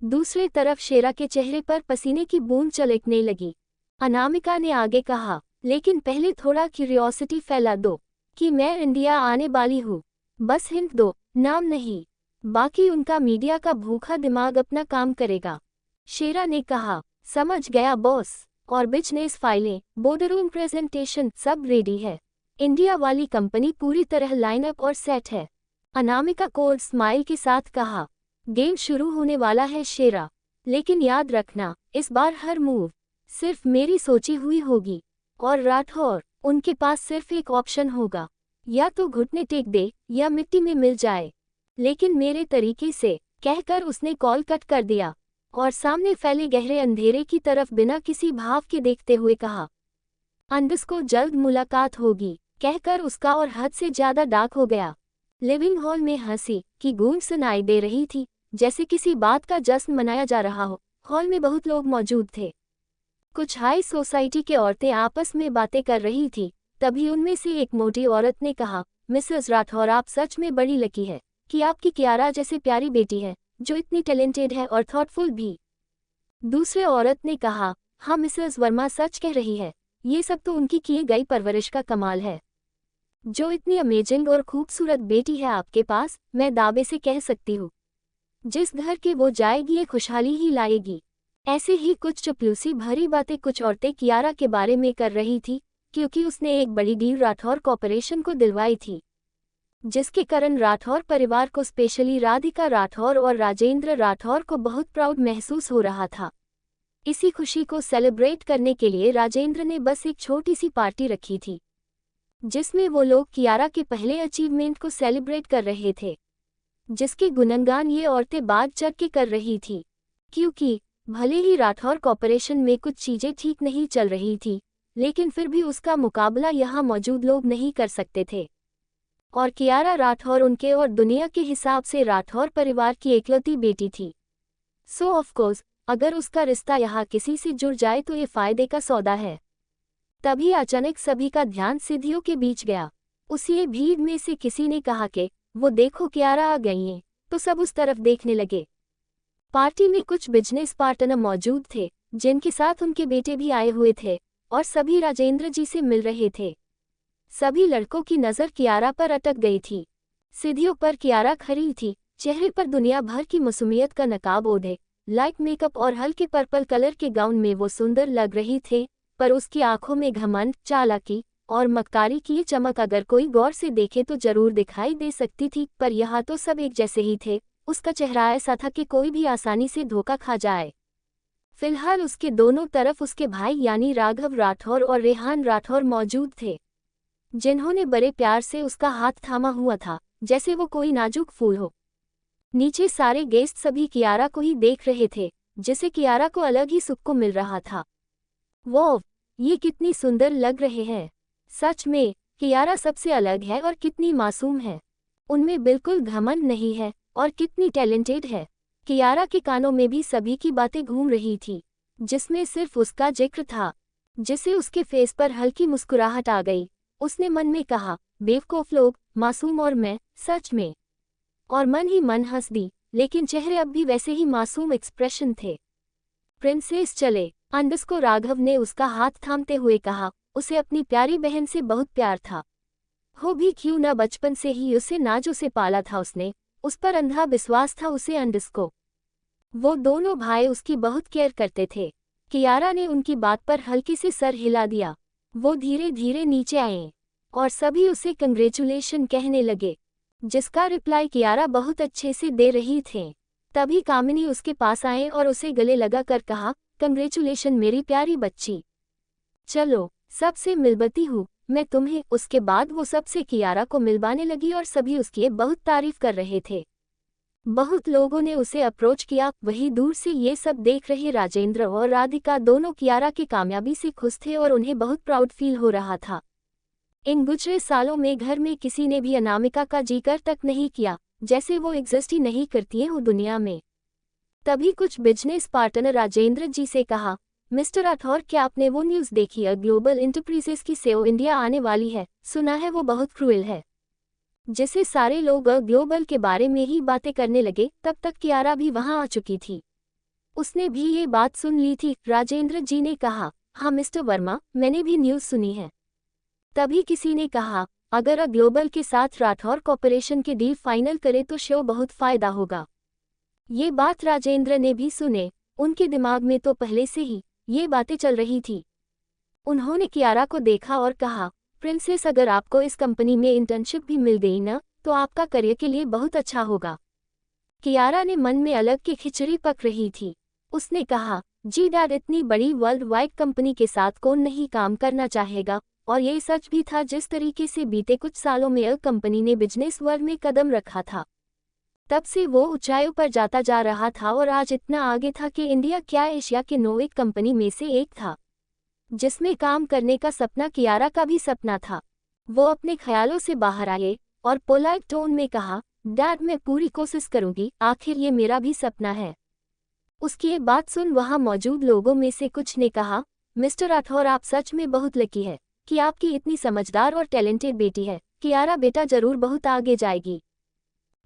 दूसरी तरफ शेरा के चेहरे पर पसीने की बूंद चलकने लगी। अनामिका ने आगे कहा, लेकिन पहले थोड़ा क्यूरियोसिटी फैला दो कि मैं इंडिया आने वाली हूँ। बस हिंट दो, नाम नहीं, बाकी उनका मीडिया का भूखा दिमाग अपना काम करेगा। शेरा ने कहा, समझ गया बॉस, और बिजनेस फाइलें, बोर्डरूम प्रेजेंटेशन सब रेडी है। इंडिया वाली कंपनी पूरी तरह लाइनअप और सेट है। अनामिका कोल्ड स्माइल के साथ कहा, गेम शुरू होने वाला है शेरा, लेकिन याद रखना, इस बार हर मूव सिर्फ मेरी सोची हुई होगी, और राठौर, उनके पास सिर्फ एक ऑप्शन होगा, या तो घुटने टेक दे या मिट्टी में मिल जाए, लेकिन मेरे तरीके से। कहकर उसने कॉल कट कर दिया और सामने फैले गहरे अंधेरे की तरफ बिना किसी भाव के देखते हुए कहा, अंडस्को जल्द मुलाकात होगी। कहकर उसका और हद से ज्यादा डार्क हो गया। लिविंग हॉल में हंसी की गूंज सुनाई दे रही थी, जैसे किसी बात का जश्न मनाया जा रहा हो। हॉल में बहुत लोग मौजूद थे। कुछ हाई सोसाइटी के औरतें आपस में बातें कर रही थी। तभी उनमें से एक मोटी औरत ने कहा, मिसेस राठौर, आप सच में बड़ी लकी है कि आपकी कियारा जैसे प्यारी बेटी है, जो इतनी टैलेंटेड है और थॉटफुल भी। दूसरे औरत ने कहा, हाँ मिसेस वर्मा सच कह रही है, ये सब तो उनकी की गई परवरिश का कमाल है। जो इतनी अमेजिंग और खूबसूरत बेटी है आपके पास, मैं दावे से कह सकती हूँ, जिस घर के वो जाएगी ये खुशहाली ही लाएगी। ऐसे ही कुछ चपलूसी भरी बातें कुछ औरतें कियारा के बारे में कर रही थी क्योंकि उसने एक बड़ी डील राठौर कॉर्पोरेशन को दिलवाई थी, जिसके कारण राठौर परिवार को, स्पेशली राधिका राठौर और राजेंद्र राठौर को बहुत प्राउड महसूस हो रहा था। इसी खुशी को सेलिब्रेट करने के लिए राजेंद्र ने बस एक छोटी सी पार्टी रखी थी, जिसमें वो लोग कियारा के पहले अचीवमेंट को सेलिब्रेट कर रहे थे, जिसके गुणगान ये औरतें बाग चढ़ के कर रही थी। क्योंकि भले ही राठौर कॉर्पोरेशन में कुछ चीजें ठीक नहीं चल रही थी, लेकिन फिर भी उसका मुकाबला यहाँ मौजूद लोग नहीं कर सकते थे। और कियारा राठौर उनके और दुनिया के हिसाब से राठौर परिवार की एकलौती बेटी थी। सो ऑफ कोर्स अगर उसका रिश्ता यहाँ किसी से जुड़ जाए तो ये फायदे का सौदा है। तभी अचानक सभी का ध्यान सिद्धियों के बीच गया। उसी भीड़ में से किसी ने कहा कि वो देखो कियारा आ गई हैं, तो सब उस तरफ देखने लगे। पार्टी में कुछ बिजनेस पार्टनर मौजूद थे, जिनके साथ उनके बेटे भी आए हुए थे, और सभी राजेंद्र जी से मिल रहे थे। सभी लड़कों की नज़र कियारा पर अटक गई थी। सीढ़ियों पर कियारा खड़ी थी, चेहरे पर दुनिया भर की मासूमियत का नकाब ओढ़े, लाइट मेकअप और हल्के पर्पल कलर के गाउन में वो सुंदर लग रही थे, पर उसकी आंखों में घमंड, चालाकी और मक्कारी की चमक अगर कोई गौर से देखे तो जरूर दिखाई दे सकती थी। पर यहाँ तो सब एक जैसे ही थे। उसका चेहरा ऐसा था कि कोई भी आसानी से धोखा खा जाए। फिलहाल उसके दोनों तरफ उसके भाई यानी राघव राठौर और रेहान राठौर मौजूद थे, जिन्होंने बड़े प्यार से उसका हाथ थामा हुआ था, जैसे वो कोई नाजुक फूल हो। नीचे सारे गेस्ट सभी कियारा को ही देख रहे थे, जिसे कियारा को अलग ही सुख को मिल रहा था। वो ये कितनी सुंदर लग रहे हैं। सच में कियारा सबसे अलग है और कितनी मासूम है। उनमें बिल्कुल घमंड नहीं है और कितनी टैलेंटेड है। कियारा के कानों में भी सभी की बातें घूम रही थी, जिसमें सिर्फ उसका जिक्र था, जिसे उसके फेस पर हल्की मुस्कुराहट आ गई। उसने मन में कहा, बेवकूफ लोग, मासूम और मैं, सच में। और मन ही मन हंस दी, लेकिन चेहरे अब भी वैसे ही मासूम एक्सप्रेशन थे। प्रिंसेस चले अंडस्को, राघव ने उसका हाथ थामते हुए कहा। उसे अपनी प्यारी बहन से बहुत प्यार था। हो भी क्यों न, बचपन से ही उसे नाजो से पाला था उसने, उस पर अंधा विश्वास था उसे अंडस्को। वो दोनों भाई उसकी बहुत केयर करते थे। कियारा ने उनकी बात पर हल्के से सर हिला दिया। वो धीरे धीरे नीचे आए और सभी उसे कंग्रेचुलेशन कहने लगे, जिसका रिप्लाई कियारा बहुत अच्छे से दे रही थे। तभी कामिनी उसके पास आए और उसे गले लगा कर कहा, कंग्रेचुलेशन मेरी प्यारी बच्ची, चलो सबसे मिलबती हूँ मैं तुम्हें। उसके बाद वो सबसे कियारा को मिलवाने लगी और सभी उसकी बहुत तारीफ कर रहे थे। बहुत लोगों ने उसे अप्रोच किया। वही दूर से ये सब देख रहे राजेंद्र और राधिका दोनों कियारा की कामयाबी से खुश थे और उन्हें बहुत प्राउड फील हो रहा था। इन गुजरे सालों में घर में किसी ने भी अनामिका का जिक्र तक नहीं किया, जैसे वो एग्जिस्ट ही नहीं करती है वो दुनिया में। तभी कुछ बिजनेस पार्टनर राजेंद्र जी से कहा, मिस्टर राठौर, क्या आपने वो न्यूज़ देखी है ग्लोबल एंटरप्राइजेस की सेओ इंडिया आने वाली है? सुना है वो बहुत क्रूएल है। जिसे सारे लोग ग्लोबल के बारे में ही बातें करने लगे। तब तक कियारा भी वहां आ चुकी थी। उसने भी ये बात सुन ली थी। राजेंद्र जी ने कहा, हाँ मिस्टर वर्मा, मैंने भी न्यूज़ सुनी है। तभी किसी ने कहा, अगर ग्लोबल के साथ राठौर कॉर्पोरेशन के डील फाइनल करे तो शो बहुत फायदा होगा। ये बात राजेंद्र ने भी सुने। उनके दिमाग में तो पहले से ही ये बातें चल रही थी। उन्होंने कियारा को देखा और कहा, प्रिंसेस, अगर आपको इस कंपनी में इंटर्नशिप भी मिल गई ना, तो आपका करियर के लिए बहुत अच्छा होगा। कियारा ने मन में अलग की खिचड़ी पक रही थी। उसने कहा, जी डैड, इतनी बड़ी वर्ल्ड वाइड कंपनी के साथ कौन नहीं काम करना चाहेगा। और ये सच भी था। जिस तरीके से बीते कुछ सालों में कंपनी ने बिजनेस वर्ल्ड में कदम रखा था, तब से वो ऊंचाइयों पर जाता जा रहा था और आज इतना आगे था कि इंडिया क्या एशिया के 9 कंपनी में से एक था, जिसमें काम करने का सपना कियारा का भी सपना था। वो अपने ख्यालों से बाहर आए और पोलाइट टोन में कहा, डैड, मैं पूरी कोशिश करूंगी, आखिर ये मेरा भी सपना है। उसकी ये बात सुन वहां मौजूद लोगों में से कुछ ने कहा, मिस्टर राठौर, आप सच में बहुत लकी है कि आपकी इतनी समझदार और टैलेंटेड बेटी है। कियारा बेटा जरूर बहुत आगे जाएगी।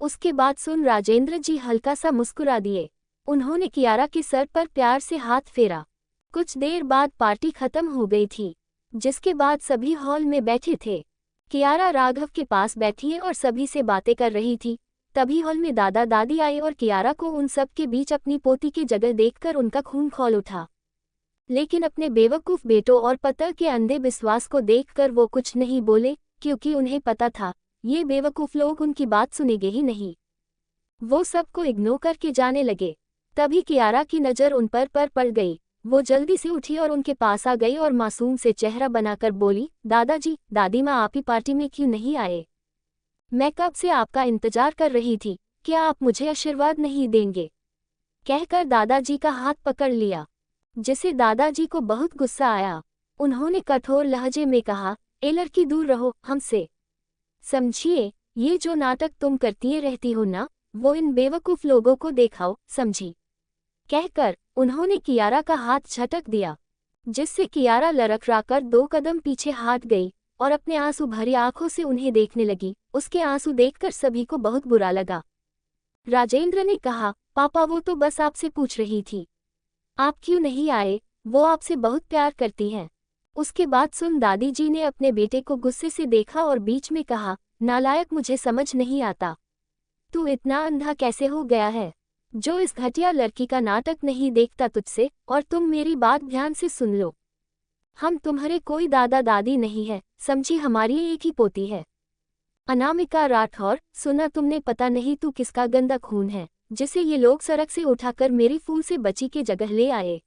उसके बाद सुन राजेंद्र जी हल्का सा मुस्कुरा दिए। उन्होंने कियारा के सर पर प्यार से हाथ फेरा। कुछ देर बाद पार्टी खत्म हो गई थी, जिसके बाद सभी हॉल में बैठे थे। कियारा राघव के पास बैठी और सभी से बातें कर रही थी। तभी हॉल में दादा दादी आए और कियारा को उन सब के बीच अपनी पोती की जगह देखकर उनका खून खौल उठा। लेकिन अपने बेवकूफ़ बेटों और पतर के अंधे विश्वास को देखकर वो कुछ नहीं बोले, क्योंकि उन्हें पता था ये बेवकूफ़ लोग उनकी बात सुनेंगे ही नहीं। वो सबको इग्नोर करके जाने लगे। तभी कियारा की नज़र उन पर पड़ गई। वो जल्दी से उठी और उनके पास आ गई और मासूम से चेहरा बनाकर बोली, दादाजी, दादी माँ आप ही पार्टी में क्यों नहीं आए? मैं कब से आपका इंतजार कर रही थी, क्या आप मुझे आशीर्वाद नहीं देंगे? कहकर दादाजी का हाथ पकड़ लिया, जिसे दादाजी को बहुत गुस्सा आया। उन्होंने कठोर लहजे में कहा, ए लड़की दूर रहो हमसे। समझिए, ये जो नाटक तुम करती रहती हो ना, वो इन बेवकूफ़ लोगों को दिखाओ, समझी? कहकर उन्होंने कियारा का हाथ झटक दिया, जिससे कियारा लड़खड़ाकर 2 कदम पीछे हट गई और अपने आंसू भरी आंखों से उन्हें देखने लगी। उसके आंसू देखकर सभी को बहुत बुरा लगा। राजेंद्र ने कहा, पापा वो तो बस आपसे पूछ रही थी, आप क्यों नहीं आए, वो आपसे बहुत प्यार करती हैं। उसके बाद सुन दादी जी ने अपने बेटे को गुस्से से देखा और बीच में कहा, नालायक, मुझे समझ नहीं आता, तू इतना अंधा कैसे हो गया है जो इस घटिया लड़की का नाटक नहीं देखता तुझसे। और तुम मेरी बात ध्यान से सुन लो, हम तुम्हारे कोई दादा दादी नहीं है, समझी? हमारी एक ही पोती है, अनामिका राठौर। सुना तुमने? पता नहीं तू किसका गंदा खून है, जिसे ये लोग सड़क से उठाकर मेरी फूल से बची के जगह ले आए।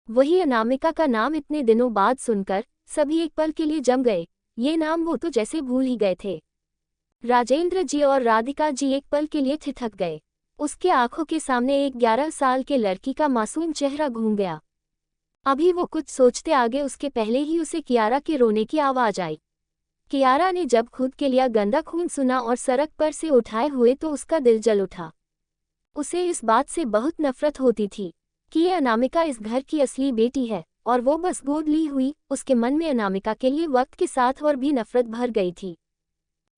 वही अनामिका का नाम इतने दिनों बाद सुनकर सभी एक पल के लिए जम गए। ये नाम वो तो जैसे भूल ही गए थे। राजेंद्र जी और राधिका जी एक पल के लिए ठिठक गए। उसके आंखों के सामने एक 11 साल के लड़की का मासूम चेहरा घूम गया। अभी वो कुछ सोचते आगे उसके पहले ही उसे कियारा के रोने की आवाज आई। कियारा ने जब खुद के लिए गंदा खून सुना और सड़क पर से उठाए हुए तो उसका दिल जल उठा। उसे इस बात से बहुत नफरत होती थी कि ये अनामिका इस घर की असली बेटी है और वो बस गोद ली हुई। उसके मन में अनामिका के लिए वक्त के साथ और भी नफरत भर गई थी।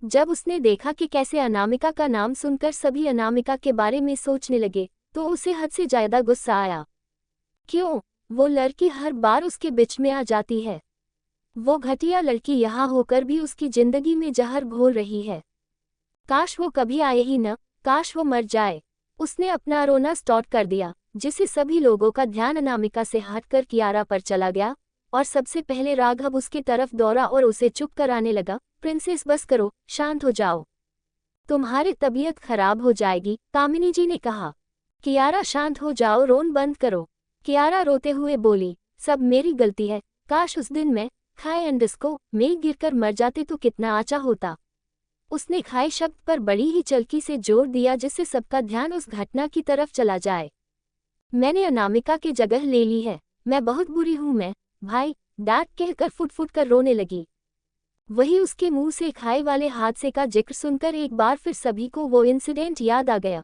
जब उसने देखा कि कैसे अनामिका का नाम सुनकर सभी अनामिका के बारे में सोचने लगे, तो उसे हद से ज्यादा गुस्सा आया। क्यों वो लड़की हर बार उसके बीच में आ जाती है? वो घटिया लड़की यहाँ होकर भी उसकी जिंदगी में जहर घोल रही है। काश वो कभी आए ही न, काश वो मर जाए। उसने अपना रोना स्टार्ट कर दिया, जिससे सभी लोगों का ध्यान अनामिका से हटकर कियारा पर चला गया और सबसे पहले राघव उसके तरफ दौड़ा और उसे चुप कराने लगा। प्रिंसेस बस करो, शांत हो जाओ, तुम्हारी तबीयत खराब हो जाएगी, कामिनी जी ने कहा। कियारा शांत हो जाओ, रोन बंद करो। कियारा रोते हुए बोली, सब मेरी गलती है, काश उस दिन मैं खाए अंडस्को में गिरकर मर जाते तो कितना अच्छा होता। उसने खाए शब्द पर बड़ी ही चलकी से जोर दिया, जिससे सबका ध्यान उस घटना की तरफ चला जाए। मैंने अनामिका की जगह ले ली है, मैं बहुत बुरी हूँ, मैं भाई डैड कहकर फुट फुट कर रोने लगी। वही उसके मुंह से खाए वाले हादसे का जिक्र सुनकर एक बार फिर सभी को वो इंसिडेंट याद आ गया।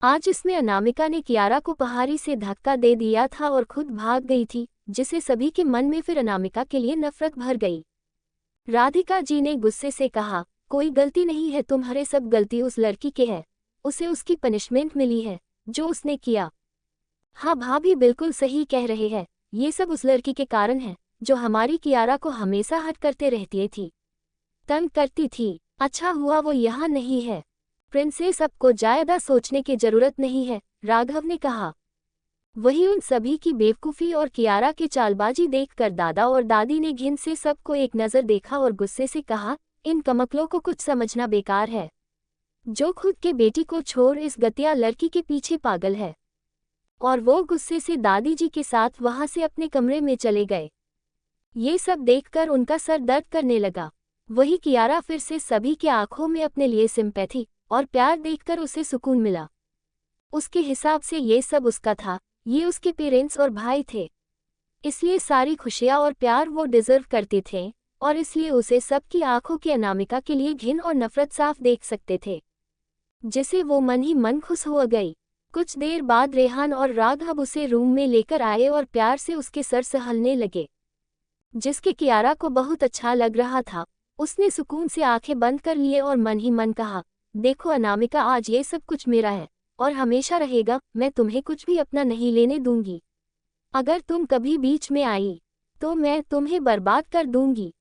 आज इसमें अनामिका ने कियारा को पहाड़ी से धक्का दे दिया था और खुद भाग गई थी, जिससे सभी के मन में फिर अनामिका के लिए नफरत भर गई। राधिका जी ने गुस्से से कहा, कोई गलती नहीं है तुम्हारे, सब गलती उस लड़की के है, उसे उसकी पनिशमेंट मिली है जो उसने किया। हाँ भाभी बिल्कुल सही कह रहे हैं, ये सब उस लड़की के कारण है जो हमारी कियारा को हमेशा हट करते रहती थी, तंग करती थी। अच्छा हुआ वो यहाँ नहीं है। प्रिंसेस सबको ज्यादा सोचने की जरूरत नहीं है, राघव ने कहा। वही उन सभी की बेवकूफ़ी और कियारा की चालबाजी देखकर दादा और दादी ने घिन से सबको एक नज़र देखा और गुस्से से कहा, इन कमकलों को कुछ समझना बेकार है, जो खुद के बेटी को छोड़ इस घटिया लड़की के पीछे पागल है। और वो गुस्से से दादी जी के साथ वहां से अपने कमरे में चले गए। ये सब देखकर उनका सर दर्द करने लगा। वही कियारा फिर से सभी की आंखों में अपने लिए सिंपैथी और प्यार देखकर उसे सुकून मिला। उसके हिसाब से ये सब उसका था, ये उसके पेरेंट्स और भाई थे, इसलिए सारी खुशियाँ और प्यार वो डिजर्व करते थे और इसलिए उसे सबकी आंखों की अनामिका के लिए घिन और नफरत साफ देख सकते थे, जिसे वो मन ही मन खुश हो गई। कुछ देर बाद रेहान और राघव उसे रूम में लेकर आए और प्यार से उसके सर सहलने लगे, जिसके कियारा को बहुत अच्छा लग रहा था। उसने सुकून से आंखें बंद कर लिए और मन ही मन कहा, देखो अनामिका, आज ये सब कुछ मेरा है और हमेशा रहेगा, मैं तुम्हें कुछ भी अपना नहीं लेने दूंगी। अगर तुम कभी बीच में आई तो मैं तुम्हें बर्बाद कर दूंगी।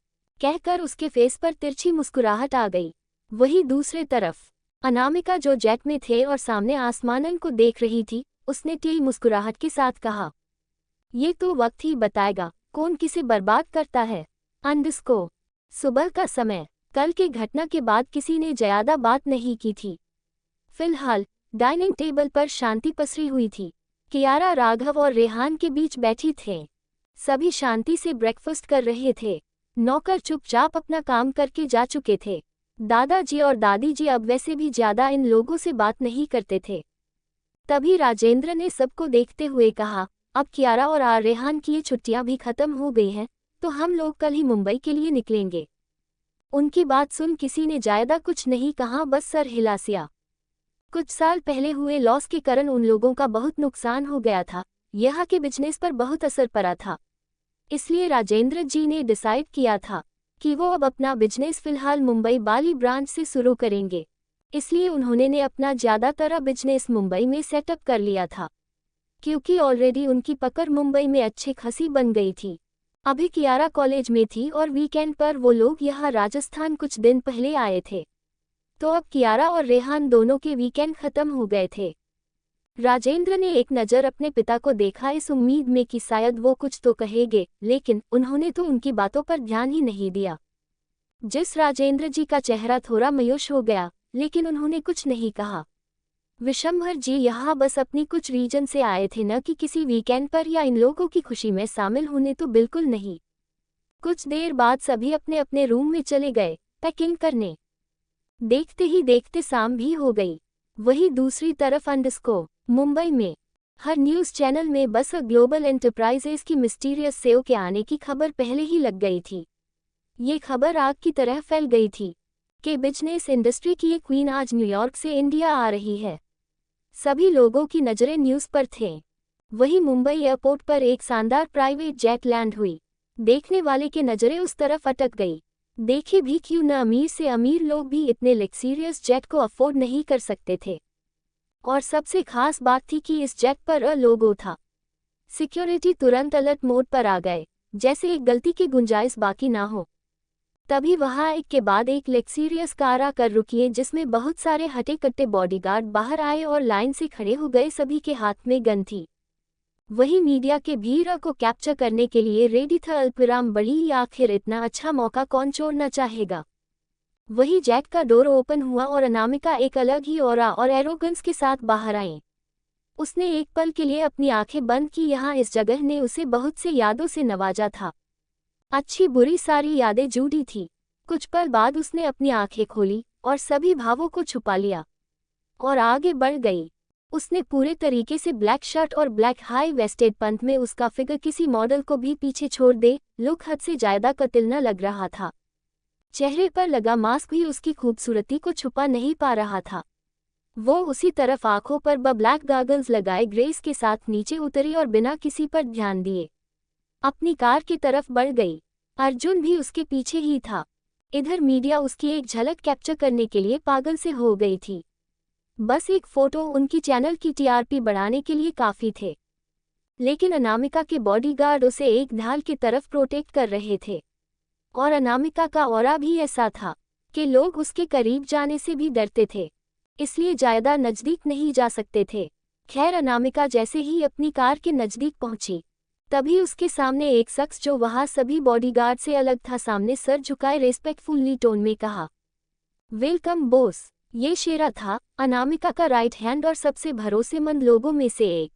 कहकर उसके फेस पर तिरछी मुस्कुराहट आ गई। वही दूसरे तरफ अनामिका जो जेट में थे और सामने आसमानन को देख रही थी, उसने टेढ़ी मुस्कुराहट के साथ कहा, ये तो वक्त ही बताएगा कौन किसे बर्बाद करता है। अंडरस्कोर। सुबह का समय। कल के घटना के बाद किसी ने ज्यादा बात नहीं की थी। फिलहाल डाइनिंग टेबल पर शांति पसरी हुई थी। कियारा राघव और रेहान के बीच बैठी थे। सभी शांति से ब्रेकफास्ट कर रहे थे। नौकर चुपचाप अपना काम करके जा चुके थे। दादाजी और दादी जी अब वैसे भी ज्यादा इन लोगों से बात नहीं करते थे। तभी राजेंद्र ने सबको देखते हुए कहा, अब कियारा और रेहान की ये छुट्टियां भी खत्म हो गई हैं, तो हम लोग कल ही मुंबई के लिए निकलेंगे। उनकी बात सुन किसी ने ज्यादा कुछ नहीं कहा, बस सर हिला सिया। कुछ साल पहले हुए लॉस के कारण उन लोगों का बहुत नुकसान हो गया था। यहाँ के बिजनेस पर बहुत असर पड़ा था। इसलिए राजेंद्र जी ने डिसाइड किया था कि वो अब अपना बिजनेस फिलहाल मुंबई वाली ब्रांच से शुरू करेंगे। इसलिए उन्होंने अपना ज़्यादातर बिजनेस मुंबई में सेटअप कर लिया था, क्योंकि ऑलरेडी उनकी पकड़ मुंबई में अच्छी खासी बन गई थी। अभी कियारा कॉलेज में थी और वीकेंड पर वो लोग यहाँ राजस्थान कुछ दिन पहले आए थे, तो अब कियारा और रेहान दोनों के वीकेंड खत्म हो गए थे। राजेंद्र ने एक नज़र अपने पिता को देखा, इस उम्मीद में कि शायद वो कुछ तो कहेंगे, लेकिन उन्होंने तो उनकी बातों पर ध्यान ही नहीं दिया। जिस राजेंद्र जी का चेहरा थोड़ा मायूस हो गया, लेकिन उन्होंने कुछ नहीं कहा। विशंभर जी यहाँ बस अपनी कुछ रीजन से आए थे, न कि किसी वीकेंड पर या इन लोगों की खुशी में शामिल होने, तो बिल्कुल नहीं। कुछ देर बाद सभी अपने अपने रूम में चले गए पैकिंग करने। देखते ही देखते शाम भी हो गई। वही दूसरी तरफ अंडरस्कोर मुंबई में हर न्यूज़ चैनल में बस ग्लोबल एंटरप्राइजेस की मिस्टीरियस सेओ के आने की खबर पहले ही लग गई थी। ये खबर आग की तरह फैल गई थी कि बिजनेस इंडस्ट्री की ये क्वीन आज न्यूयॉर्क से इंडिया आ रही है। सभी लोगों की नज़रें न्यूज़ पर थे। वही मुंबई एयरपोर्ट पर एक शानदार प्राइवेट जेट लैंड हुई। देखने वाले की नज़रें उस तरफ अटक गई। देखे भी क्यों न, अमीर से अमीर लोग भी इतने लग्जरियस जेट को अफोर्ड नहीं कर सकते थे। और सबसे खास बात थी कि इस जेट पर लोगो था। सिक्योरिटी तुरंत अलर्ट मोड पर आ गए, जैसे एक गलती की गुंजाइश बाकी ना हो। तभी वहां एक के बाद एक लग्जरियस कार आकर रुकी, जिसमें बहुत सारे हटे कट्टे बॉडीगार्ड बाहर आए और लाइन से खड़े हो गए। सभी के हाथ में गन थी। वही मीडिया के भीड़ को कैप्चर करने के लिए रेडी था। अल्पविराम बढ़ी, आखिर इतना अच्छा मौका कौन छोड़ना चाहेगा। वही जेट का डोर ओपन हुआ और अनामिका एक अलग ही ऑरा और एरोगेंस के साथ बाहर आई। उसने एक पल के लिए अपनी आंखें बंद की। यहाँ इस जगह ने उसे बहुत से यादों से नवाजा था। अच्छी बुरी सारी यादें जुड़ी थी। कुछ पल बाद उसने अपनी आंखें खोली और सभी भावों को छुपा लिया और आगे बढ़ गई। उसने पूरे तरीके से ब्लैक शर्ट और ब्लैक हाई वेस्टेड पैंट में उसका फिगर किसी मॉडल को भी पीछे छोड़ दे। लुक हद से ज्यादा कतिल न लग रहा था। चेहरे पर लगा मास्क भी उसकी खूबसूरती को छुपा नहीं पा रहा था। वो उसी तरफ आंखों पर ब्लैक गॉगल्स लगाए ग्रेस के साथ नीचे उतरी और बिना किसी पर ध्यान दिए अपनी कार की तरफ बढ़ गई। अर्जुन भी उसके पीछे ही था। इधर मीडिया उसकी एक झलक कैप्चर करने के लिए पागल से हो गई थी। बस एक फोटो उनकी चैनल की टीआरपी बढ़ाने के लिए काफी थे। लेकिन अनामिका के बॉडीगार्ड उसे एक ढाल की तरफ प्रोटेक्ट कर रहे थे और अनामिका का ऑरा भी ऐसा था कि लोग उसके करीब जाने से भी डरते थे, इसलिए ज्यादा नजदीक नहीं जा सकते थे। खैर, अनामिका जैसे ही अपनी कार के नजदीक पहुंची, तभी उसके सामने एक शख्स जो वहां सभी बॉडीगार्ड से अलग था, सामने सर झुकाए रेस्पेक्टफुली टोन में कहा, वेलकम बॉस। ये शेरा था, अनामिका का राइट हैंड और सबसे भरोसेमंद लोगों में से एक।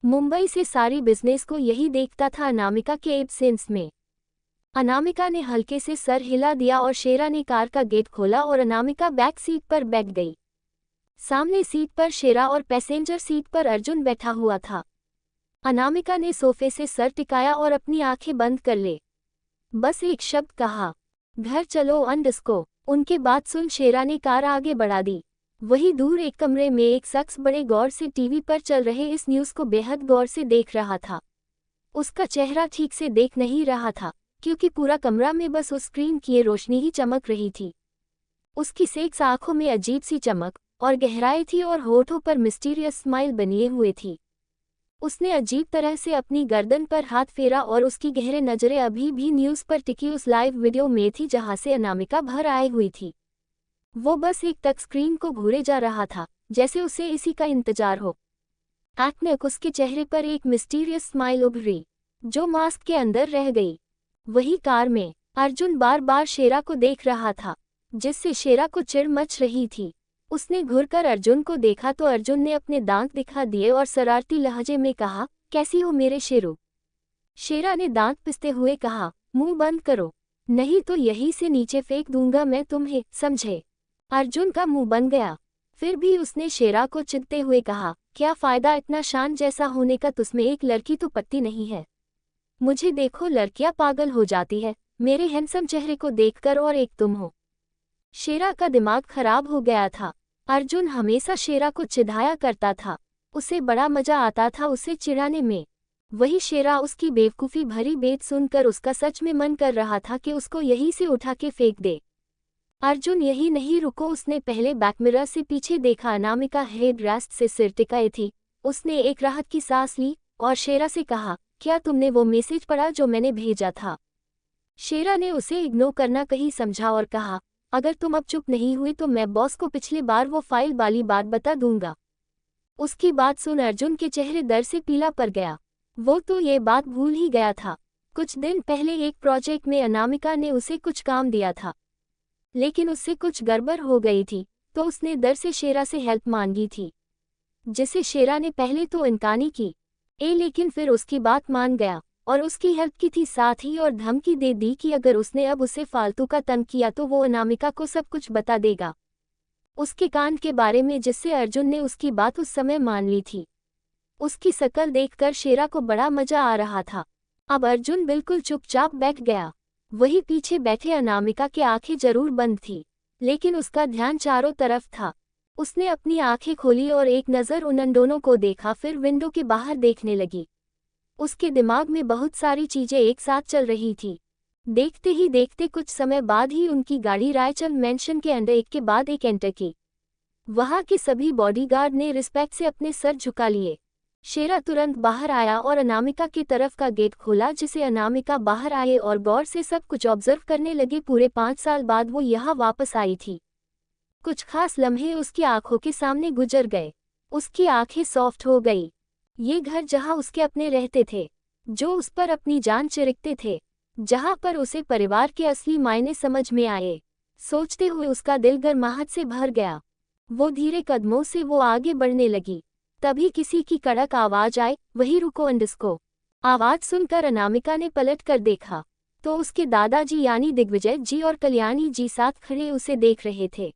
मुंबई से सारी बिजनेस को यही देखता था अनामिका के एब्सेंस में। अनामिका ने हल्के से सर हिला दिया और शेरा ने कार का गेट खोला और अनामिका बैक सीट पर बैठ गई। सामने सीट पर शेरा और पैसेंजर सीट पर अर्जुन बैठा हुआ था। अनामिका ने सोफे से सर टिकाया और अपनी आंखें बंद कर ले। बस एक शब्द कहा, घर चलो अंडस्को। उनके बात सुन शेरा ने कार आगे बढ़ा दी। वही दूर एक कमरे में एक शख्स बड़े गौर से टीवी पर चल रहे इस न्यूज़ को बेहद गौर से देख रहा था। उसका चेहरा ठीक से देख नहीं रहा था, क्योंकि पूरा कमरा में बस उस स्क्रीन की रोशनी ही चमक रही थी। उसकी सेक्स आंखों में अजीब सी चमक और गहराई थी और होठों पर मिस्टीरियस स्माइल बनी हुई थी। उसने अजीब तरह से अपनी गर्दन पर हाथ फेरा और उसकी गहरे नज़रें अभी भी न्यूज़ पर टिकी उस लाइव वीडियो में थी जहां से अनामिका बाहर आई हुई थी। वो बस एक तक स्क्रीन को घूरे जा रहा था, जैसे उसे इसी का इंतजार हो। अचानक उसके चेहरे पर एक मिस्टीरियस स्माइल उभरी, जो मास्क के अंदर रह गई। वही कार में अर्जुन बार बार शेरा को देख रहा था, जिससे शेरा को चिढ़ मच रही थी। उसने घूरकर अर्जुन को देखा तो अर्जुन ने अपने दांत दिखा दिए और शरारती लहजे में कहा, कैसी हो मेरे शेरू। शेरा ने दांत पिसते हुए कहा, मुंह बंद करो, नहीं तो यहीं से नीचे फेंक दूंगा मैं तुम्हें, समझे। अर्जुन का मुंह बन गया। फिर भी उसने शेरा को चिढ़ते हुए कहा, क्या फायदा इतना शान जैसा होने का, तुझमें एक लड़की तो पत्ती नहीं है। मुझे देखो, लड़कियां पागल हो जाती है मेरे हैंडसम चेहरे को देखकर, और एक तुम हो। शेरा का दिमाग खराब हो गया था। अर्जुन हमेशा शेरा को चिढ़ाया करता था, उसे बड़ा मजा आता था उसे चिढ़ाने में। वही शेरा उसकी बेवकूफ़ी भरी बात सुनकर उसका सच में मन कर रहा था कि उसको यहीं से उठा के फेंक दे। अर्जुन यही नहीं रुको, उसने पहले बैक मिरर से पीछे देखा। अनामिका हेड रेस्ट से सिर टिकाए थी। उसने एक राहत की सांस ली और शेरा से कहा, क्या तुमने वो मैसेज पढ़ा जो मैंने भेजा था। शेरा ने उसे इग्नोर करना कहीं समझा और कहा, अगर तुम अब चुप नहीं हुई तो मैं बॉस को पिछली बार वो फाइल वाली बात बता दूंगा। उसकी बात सुन अर्जुन के चेहरे दर्द से पीला पड़ गया। वो तो ये बात भूल ही गया था। कुछ दिन पहले एक प्रोजेक्ट में अनामिका ने उसे कुछ काम दिया था, लेकिन उससे कुछ गड़बड़ हो गई थी, तो उसने डर से शेरा से हेल्प मांगी थी, जिसे शेरा ने पहले तो इनकार की, लेकिन फिर उसकी बात मान गया और उसकी हेल्प की थी, साथ ही और धमकी दे दी कि अगर उसने अब उसे फालतू का तंग किया तो वो अनामिका को सब कुछ बता देगा, उसके कांड के बारे में, जिससे अर्जुन ने उसकी बात उस समय मान ली थी। उसकी शक्ल देखकर शेरा को बड़ा मजा आ रहा था। अब अर्जुन बिल्कुल चुपचाप बैठ गया। वही पीछे बैठे अनामिका की आंखें जरूर बंद थी, लेकिन उसका ध्यान चारों तरफ था। उसने अपनी आंखें खोली और एक नज़र उन दोनों को देखा, फिर विंडो के बाहर देखने लगी। उसके दिमाग में बहुत सारी चीजें एक साथ चल रही थी। देखते ही देखते कुछ समय बाद ही उनकी गाड़ी रायचल मैंशन के अंदर एक के बाद एक एंटर की। वहां के सभी बॉडीगार्ड ने रिस्पेक्ट से अपने सर झुका लिए। शेरा तुरंत बाहर आया और अनामिका की तरफ का गेट खोला, जिसे अनामिका बाहर आए और गौर से सब कुछ ऑब्जर्व करने लगे। पूरे 5 साल बाद वो यहाँ वापस आई थी। कुछ खास लम्हे उसकी आंखों के सामने गुजर गए। उसकी आंखें सॉफ्ट हो गई। ये घर जहाँ उसके अपने रहते थे, जो उस पर अपनी जान चिरकते थे, जहाँ पर उसे परिवार के असली मायने समझ में आए, सोचते हुए उसका दिल गर्माहट से भर गया। वो धीरे कदमों से वो आगे बढ़ने लगी। तभी किसी की कड़क आवाज आई, वही रुको अंडस्को। आवाज सुनकर अनामिका ने पलट कर देखा तो उसके दादाजी यानी दिग्विजय जी और कल्याणी जी साथ खड़े उसे देख रहे थे।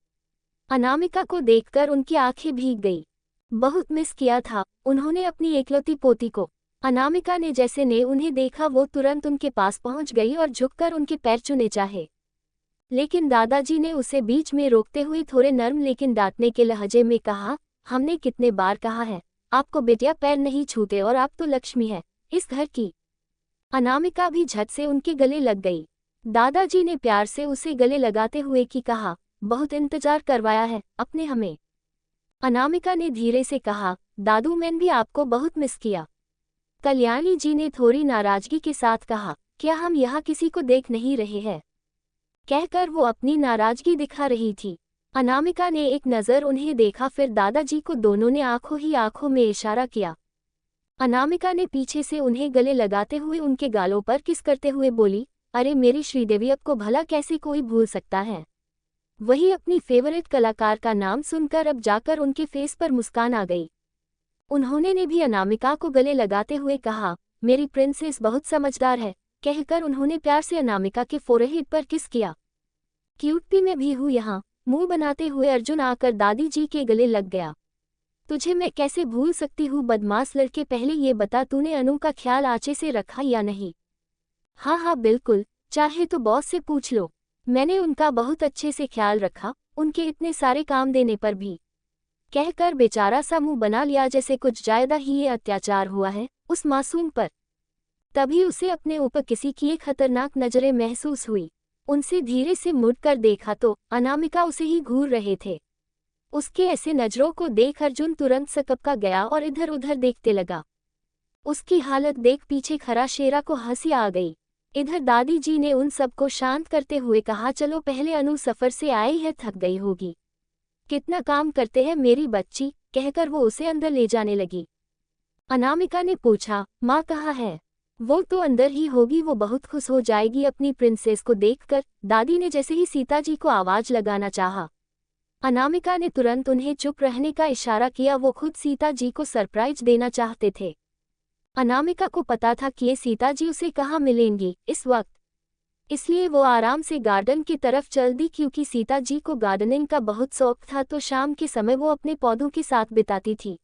अनामिका को देखकर उनकी आंखें भीग गई। बहुत मिस किया था उन्होंने अपनी एकलौती पोती को। अनामिका ने जैसे ने उन्हें देखा, वो तुरंत उनके पास पहुंच गई और झुककर उनके पैर छूने चाहे, लेकिन दादाजी ने उसे बीच में रोकते हुए थोड़े नर्म लेकिन डांटने के लहजे में कहा, हमने कितने बार कहा है आपको बेटिया पैर नहीं छूते, और आप तो लक्ष्मी है इस घर की। अनामिका भी झट से उनके गले लग गई। दादाजी ने प्यार से उसे गले लगाते हुए की कहा, बहुत इंतजार करवाया है अपने हमें। अनामिका ने धीरे से कहा, दादू मैंने भी आपको बहुत मिस किया। कल्याणी जी ने थोड़ी नाराजगी के साथ कहा, क्या हम यहाँ किसी को देख नहीं रहे हैं, कहकर वो अपनी नाराजगी दिखा रही थी। अनामिका ने एक नज़र उन्हें देखा, फिर दादाजी को। दोनों ने आंखों ही आंखों में इशारा किया। अनामिका ने पीछे से उन्हें गले लगाते हुए उनके गालों पर किस करते हुए बोली, अरे मेरी श्रीदेवी, अब को भला कैसे कोई भूल सकता है। वही अपनी फेवरेट कलाकार का नाम सुनकर अब जाकर उनके फेस पर मुस्कान आ गई। उन्होंने ने भी अनामिका को गले लगाते हुए कहा, मेरी प्रिंसेस बहुत समझदार है, कहकर उन्होंने प्यार से अनामिका के फोरहेड पर किस किया। क्यूट मैं भी हूँ यहाँ, मुंह बनाते हुए अर्जुन आकर दादी जी के गले लग गया। तुझे मैं कैसे भूल सकती हूँ बदमाश लड़के, पहले ये बता तूने अनु का ख्याल आचे से रखा या नहीं। हाँ हाँ बिल्कुल, चाहे तो बॉस से पूछ लो, मैंने उनका बहुत अच्छे से ख्याल रखा, उनके इतने सारे काम देने पर भी, कहकर बेचारा सा मुंह बना लिया जैसे कुछ ज्यादा ही ये अत्याचार हुआ है उस मासूम पर। तभी उसे अपने ऊपर किसी की एक खतरनाक नजरें महसूस हुई। उनसे धीरे से मुड़कर देखा तो अनामिका उसे ही घूर रहे थे। उसके ऐसे नजरों को देख अर्जुन तुरंत सकपका गया और इधर उधर देखते लगा। उसकी हालत देख पीछे खड़ा शेरा को हंसी आ गई। इधर दादी जी ने उन सबको शांत करते हुए कहा, चलो पहले अनु सफर से आई है, थक गई होगी, कितना काम करते हैं मेरी बच्ची, कहकर वो उसे अंदर ले जाने लगी। अनामिका ने पूछा, माँ कहाँ है? वो तो अंदर ही होगी, वो बहुत खुश हो जाएगी अपनी प्रिंसेस को देखकर। दादी ने जैसे ही सीता जी को आवाज लगाना चाहा, अनामिका ने तुरंत उन्हें चुप रहने का इशारा किया। वो खुद सीता जी को सरप्राइज देना चाहते थे। अनामिका को पता था कि ये सीता जी उसे कहाँ मिलेंगी इस वक्त, इसलिए वो आराम से गार्डन की तरफ चल दी। क्योंकि सीता जी को गार्डनिंग का बहुत शौक था, तो शाम के समय वो अपने पौधों के साथ बिताती थी।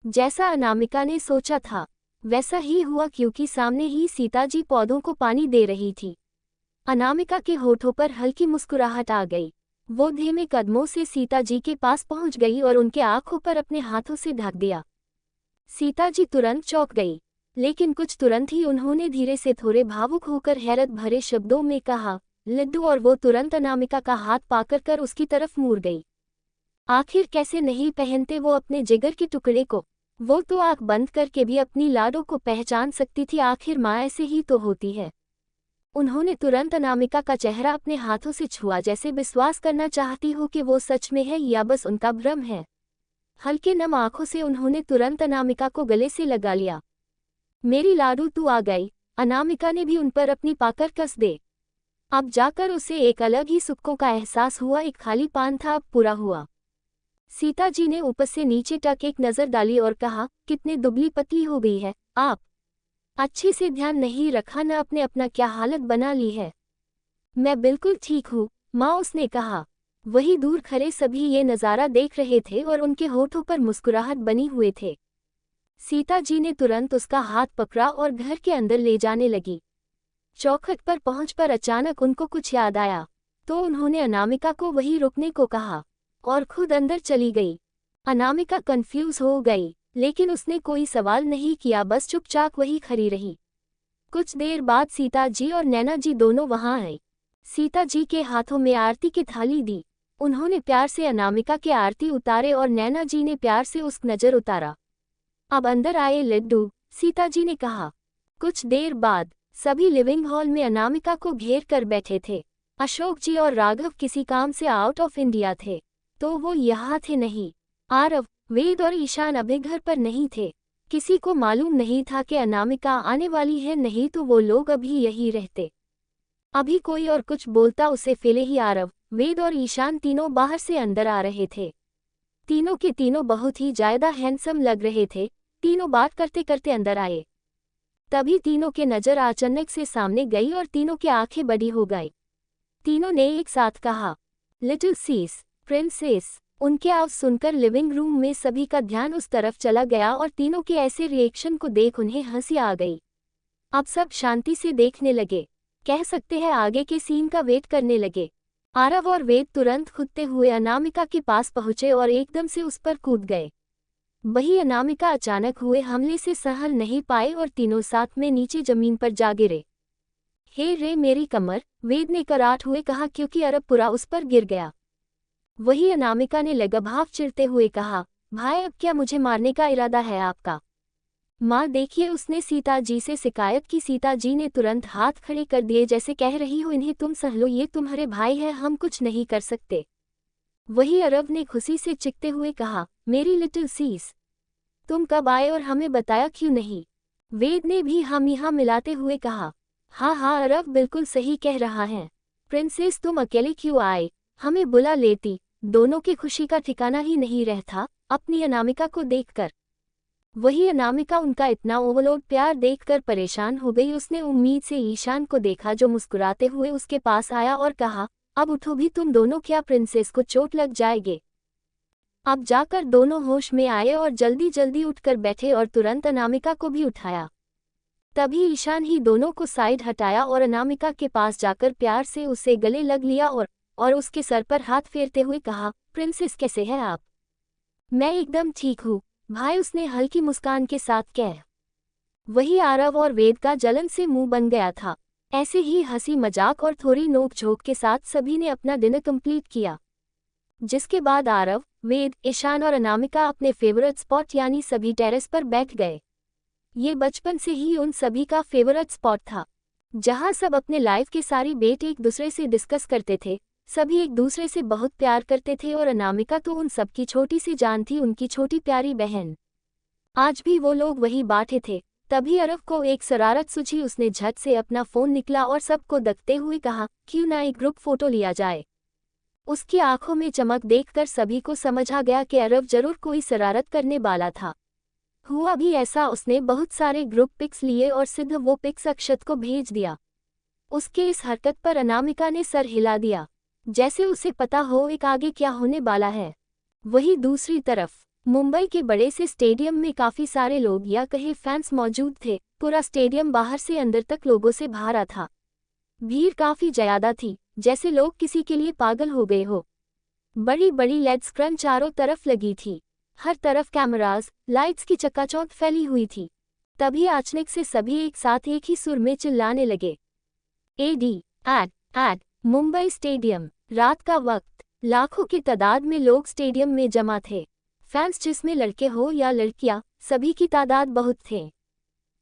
जैसा अनामिका ने सोचा था वैसा ही हुआ, क्योंकि सामने ही सीता जी पौधों को पानी दे रही थी। अनामिका के होठों पर हल्की मुस्कुराहट आ गई। वो धीमे कदमों से सीता जी के पास पहुंच गई और उनके आंखों पर अपने हाथों से ढक दिया। सीता जी तुरंत चौंक गई, लेकिन कुछ तुरंत ही उन्होंने धीरे से थोड़े भावुक होकर हैरत भरे शब्दों में कहा, लड्डू। और वो तुरंत अनामिका का हाथ पाकर उसकी तरफ मुड़ गई। आखिर कैसे नहीं पहनते वो अपने जिगर के टुकड़े को? वो तो आंख बंद करके भी अपनी लाडो को पहचान सकती थी। आखिर माँ ऐसे ही तो होती है। उन्होंने तुरंत अनामिका का चेहरा अपने हाथों से छुआ, जैसे विश्वास करना चाहती हो कि वो सच में है या बस उनका भ्रम है। हल्के नम आंखों से उन्होंने तुरंत अनामिका को गले से लगा लिया। मेरी लाडू तू आ गई। अनामिका ने भी उन पर अपनी पाकर कस दे। अब जाकर उसे एक अलग ही सुक्कों का एहसास हुआ। एक खाली पान था, अब पूरा हुआ। सीता जी ने ऊपर से नीचे तक एक नजर डाली और कहा, कितने दुबली पतली हो गई है आप। अच्छे से ध्यान नहीं रखा न अपने, अपना क्या हालत बना ली है। मैं बिल्कुल ठीक हूँ माँ, उसने कहा। वही दूर खड़े सभी ये नज़ारा देख रहे थे और उनके होठों पर मुस्कुराहट बनी हुए थे। सीता जी ने तुरंत उसका हाथ पकड़ा और घर के अंदर ले जाने लगी। चौखट पर पहुंच पर अचानक उनको कुछ याद आया, तो उन्होंने अनामिका को वहीं रुकने को कहा और खुद अंदर चली गई। अनामिका कंफ्यूज हो गई, लेकिन उसने कोई सवाल नहीं किया, बस चुपचाप वहीं खड़ी रही। कुछ देर बाद सीता जी और नैना जी दोनों वहां आए। सीता जी के हाथों में आरती की थाली दी। उन्होंने प्यार से अनामिका के आरती उतारे और नैना जी ने प्यार से उसका नजर उतारा। अब अंदर आए लड्डू, सीता जी ने कहा। कुछ देर बाद सभी लिविंग हॉल में अनामिका को घेर कर बैठे थे। अशोक जी और राघव किसी काम से आउट ऑफ इंडिया थे, तो वो यहाँ थे नहीं। आरव, वेद और ईशान अभी घर पर नहीं थे। किसी को मालूम नहीं था कि अनामिका आने वाली है, नहीं तो वो लोग अभी यही रहते। अभी कोई और कुछ बोलता उसे फेले ही आरव, वेद और ईशान तीनों बाहर से अंदर आ रहे थे। तीनों के तीनों बहुत ही ज्यादा हैंडसम लग रहे थे। तीनों बात करते करते अंदर आए। तभी तीनों के नजर अचानक से सामने गई और तीनों की आंखें बड़ी हो गई। तीनों ने एक साथ कहा, लिटिल सीस, प्रिंसेस। उनके आवाज सुनकर लिविंग रूम में सभी का ध्यान उस तरफ चला गया और तीनों के ऐसे रिएक्शन को देख उन्हें हंसी आ गई। अब सब शांति से देखने लगे, कह सकते हैं आगे के सीन का वेट करने लगे। आरव और वेद तुरंत कूदते हुए अनामिका के पास पहुंचे और एकदम से उस पर कूद गए। वही अनामिका अचानक हुए हमले से सहल नहीं पाए और तीनों साथ में नीचे जमीन पर जा गिरे। हे रे मेरी कमर, वेद ने कराहते हुए कहा, क्योंकि अरब पूरा उस पर गिर गया। वही अनामिका ने लगाभाव चिढ़ते हुए कहा, भाई अब क्या मुझे मारने का इरादा है आपका? माँ देखिए, उसने सीता जी से शिकायत की। सीता जी ने तुरंत हाथ खड़े कर दिए, जैसे कह रही हो इन्हें तुम सह लो, ये तुम्हारे भाई है, हम कुछ नहीं कर सकते। वही अरब ने खुशी से चिकते हुए कहा, मेरी लिटिल सीस, तुम कब आए और हमें बताया क्यों नहीं? वेद ने भी हम यहाँ मिलाते हुए कहा, हाँ हाँ अरब बिल्कुल सही कह रहा है। प्रिंसेस तुम अकेले क्यों आए, हमें बुला लेती। दोनों की खुशी का ठिकाना ही नहीं रहता अपनी अनामिका को देखकर। वही अनामिका उनका इतना ओवरलोड प्यार देखकर परेशान हो गई। उसने उम्मीद से ईशान को देखा, जो मुस्कुराते हुए उसके पास आया और कहा, अब उठो भी तुम दोनों, क्या प्रिंसेस को चोट लग जाएगी? अब जाकर दोनों होश में आए और जल्दी जल्दी उठकर बैठे और तुरंत अनामिका को भी उठाया। तभी ईशान ही दोनों को साइड हटाया और अनामिका के पास जाकर प्यार से उसे गले लग लिया और उसके सर पर हाथ फेरते हुए कहा, प्रिंसेस कैसे हैं आप? मैं एकदम ठीक हूँ भाई, उसने हल्की मुस्कान के साथ कह। वही आरव और वेद का जलन से मुंह बन गया था। ऐसे ही हंसी मजाक और थोड़ी नोक-झोंक के साथ सभी ने अपना डिनर कंप्लीट किया, जिसके बाद आरव, वेद, ईशान और अनामिका अपने फेवरेट स्पॉट यानी सभी टेरेस पर बैठ गए। ये बचपन से ही उन सभी का फेवरेट स्पॉट था, जहां सब अपने लाइफ के सारी बेट एक दूसरे से डिस्कस करते थे। सभी एक दूसरे से बहुत प्यार करते थे और अनामिका तो उन सबकी छोटी सी जान थी, उनकी छोटी प्यारी बहन। आज भी वो लोग वही बैठे थे। तभी अरव को एक शरारत सूझी। उसने झट से अपना फोन निकला और सबको देखते हुए कहा, क्यों ना एक ग्रुप फोटो लिया जाए। उसकी आंखों में चमक देखकर सभी को समझ आ गया कि अरव जरूर कोई शरारत करने वाला था। हुआ भी ऐसा, उसने बहुत सारे ग्रुप पिक्स लिए और सीधा वो पिक्स अक्षत को भेज दिया। उसके इस हरकत पर अनामिका ने सर हिला दिया, जैसे उसे पता हो एक आगे क्या होने वाला है। वहीं दूसरी तरफ मुंबई के बड़े से स्टेडियम में काफी सारे लोग या कहे फैंस मौजूद थे। पूरा स्टेडियम बाहर से अंदर तक लोगों से भरा था। भीड़ काफी ज्यादा थी, जैसे लोग किसी के लिए पागल हो गए हो। बड़ी बड़ी लेड स्क्रीन चारों तरफ लगी थी। हर तरफ कैमरास, लाइट्स की चकाचौंध फैली हुई थी। तभी अचानक से सभी एक साथ एक ही सुर में चिल्लाने लगे, एडी एड मुंबई स्टेडियम। रात का वक्त, लाखों की तादाद में लोग स्टेडियम में जमा थे। फैंस जिसमें लड़के हो या लड़कियां, सभी की तादाद बहुत थे।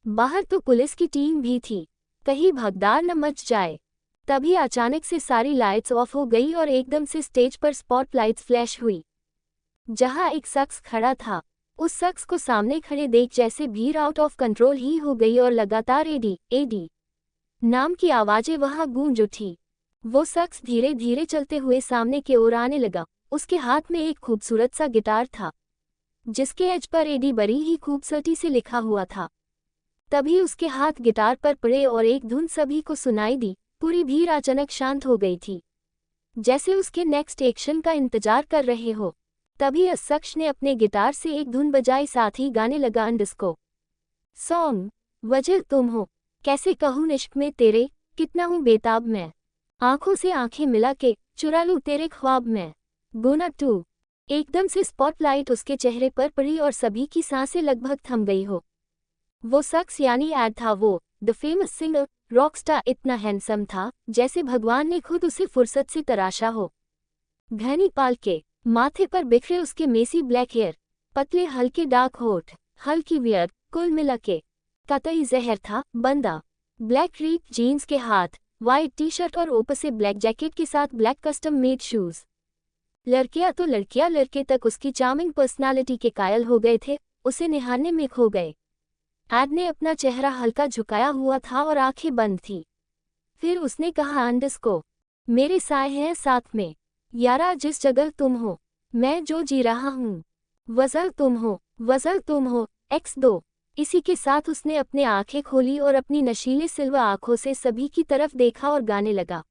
बाहर तो पुलिस की टीम भी थी, कहीं भगदड़ न मच जाए। तभी अचानक से सारी लाइट्स ऑफ हो गई और एकदम से स्टेज पर स्पॉटलाइट्स फ्लैश हुई। जहां एक शख्स खड़ा था, उस शख्स को सामने खड़े देख जैसे भीड़ आउट ऑफ कंट्रोल ही हो गई और लगातार एडी एडी नाम की आवाजें वहां गूंज उठी। वो शख्स धीरे धीरे चलते हुए सामने की ओर आने लगा। उसके हाथ में एक खूबसूरत सा गिटार था, जिसके एज पर एडी बड़ी ही खूबसूरती से लिखा हुआ था। तभी उसके हाथ गिटार पर पड़े और एक धुन सभी को सुनाई दी। पूरी भीड़ अचानक शांत हो गई थी, जैसे उसके नेक्स्ट एक्शन का इंतजार कर रहे हो। तभी उस शख्स ने अपने गिटार से एक धुन बजाई, साथ ही गाने लगा डिस्को सॉन्ग, वजह तुम हो, कैसे कहूँ इश्क में तेरे, कितना हूँ बेताब मैं, आंखों से आंखें मिला के चुरा लूं तेरे ख्वाब में। गुना 2। एकदम से स्पॉटलाइट उसके चेहरे पर पड़ी और सभी की सांसें लगभग थम गई हो। वो शख्स यानी एड था, वो द फेमस सिंगर रॉकस्टार इतना हैंडसम था जैसे भगवान ने खुद उसे फुर्सत से तराशा हो। घनी पाल के माथे पर बिखरे उसके मेसी ब्लैक हेयर, पतले हल्के डार्क होठ, हल्की वियर्ड, कुल मिला के कतई जहर था बंदा। ब्लैक रिप जीन्स के हाथ, वाइट टी शर्ट और ऊपर से ब्लैक जैकेट के साथ ब्लैक कस्टम मेड शूज। लड़कियां तो लड़कियां, लड़के तक उसकी चार्मिंग पर्सनालिटी के कायल हो गए थे, उसे निहारने में खो गए। एड ने अपना चेहरा हल्का झुकाया हुआ था और आंखें बंद थी। फिर उसने कहा, अंडस्को मेरे साए हैं साथ में, यारा जिस जगह तुम हो, मैं जो जी रहा हूँ, वजह तुम हो, वजह तुम हो, X2। इसी के साथ उसने अपने आंखें खोली और अपनी नशीले सिल्वर आंखों से सभी की तरफ देखा और गाने लगा,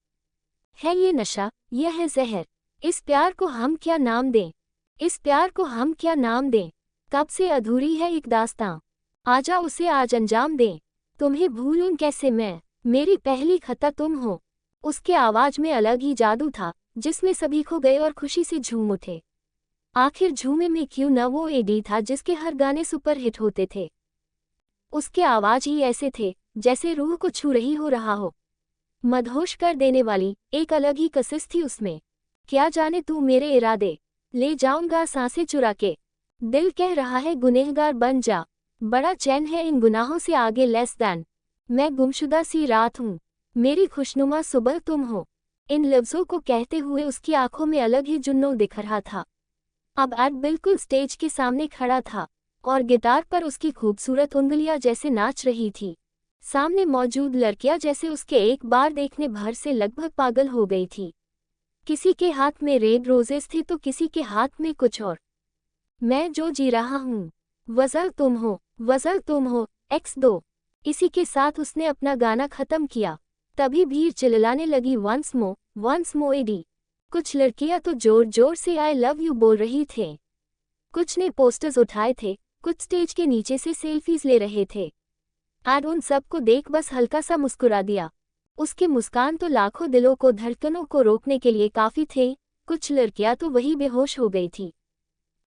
है ये नशा, यह है जहर, इस प्यार को हम क्या नाम दें, इस प्यार को हम क्या नाम दें, कब से अधूरी है एक दास्तां, आजा उसे आज अंजाम दें, तुम्हें भूलूं कैसे मैं, मेरी पहली खता तुम हो। उसके आवाज में अलग ही जादू था, जिसमें सभी खो गए और खुशी से झूम उठे। आखिर झूमे में क्यों न वो एडी था जिसके हर गाने सुपर हिट होते थे। उसके आवाज ही ऐसे थे जैसे रूह को छू रही हो रहा हो, मदहोश कर देने वाली एक अलग ही कशिश थी उसमें। क्या जाने तू मेरे इरादे, ले जाऊंगा सांसें चुरा के, दिल कह रहा है गुनहगार बन जा, बड़ा चैन है इन गुनाहों से आगे लेस दैन, मैं गुमशुदा सी रात हूँ, मेरी खुशनुमा सुबह तुम हो। इन लफ्जों को कहते हुए उसकी आंखों में अलग ही जुन्नू दिख रहा था। अब एड बिल्कुल स्टेज के सामने खड़ा था और गिटार पर उसकी खूबसूरत उंगलियां जैसे नाच रही थी। सामने मौजूद लड़कियां जैसे उसके एक बार देखने भर से लगभग पागल हो गई थी। किसी के हाथ में रेड रोजेस थे तो किसी के हाथ में कुछ और। मैं जो जी रहा हूँ, वजह तुम हो, वजह तुम हो, X2। इसी के साथ उसने अपना गाना खत्म किया। तभी भीड़ चिल्लाने लगी, वंस मो एडी। कुछ लड़कियां तो जोर जोर से आई लव यू बोल रही थे, कुछ ने पोस्टर्स उठाए थे, कुछ स्टेज के नीचे से सेल्फीज ले रहे थे। एड उन सबको देख बस हल्का सा मुस्कुरा दिया। उसके मुस्कान तो लाखों दिलों को धड़कनों को रोकने के लिए काफी थे। कुछ लड़कियां तो वही बेहोश हो गई थी,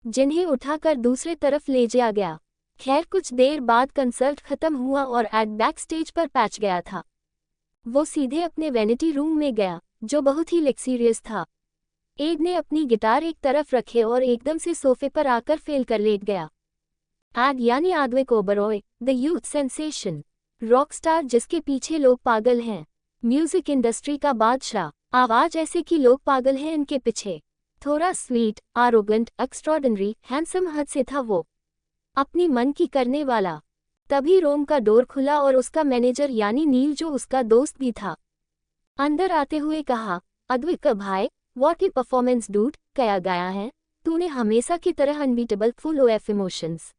जिन्हें उठाकर दूसरे तरफ ले जाया गया। खैर कुछ देर बाद कंसर्ट खत्म हुआ और एड बैक स्टेज पर पहुंच गया था। वो सीधे अपने वैनिटी रूम में गया, जो बहुत ही लग्जरियस था। एड ने अपनी गिटार एक तरफ रखे और एकदम से सोफे पर आकर फेल कर लेट गया। एड यानी Advik Oberoi, the youth sensation, Rockstar जिसके पीछे लोग पागल हैं, म्यूजिक इंडस्ट्री का बादशाह, आवाज ऐसे कि लोग पागल हैं इनके पीछे। थोड़ा स्वीट, आरोगेंट, एक्स्ट्रॉर्डिनरी, हैंडसम हद से था वो। अपनी मन की करने वाला। तभी रोम का डोर खुला और उसका मैनेजर यानी नील, जो उसका दोस्त भी था, अंदर आते हुए कहा, अद्विक भाई, व्हाट ए परफॉर्मेंस डूड, क्या गाया है तूने, हमेशा की तरह अनबीटेबल, फुल ऑफ इमोशंस।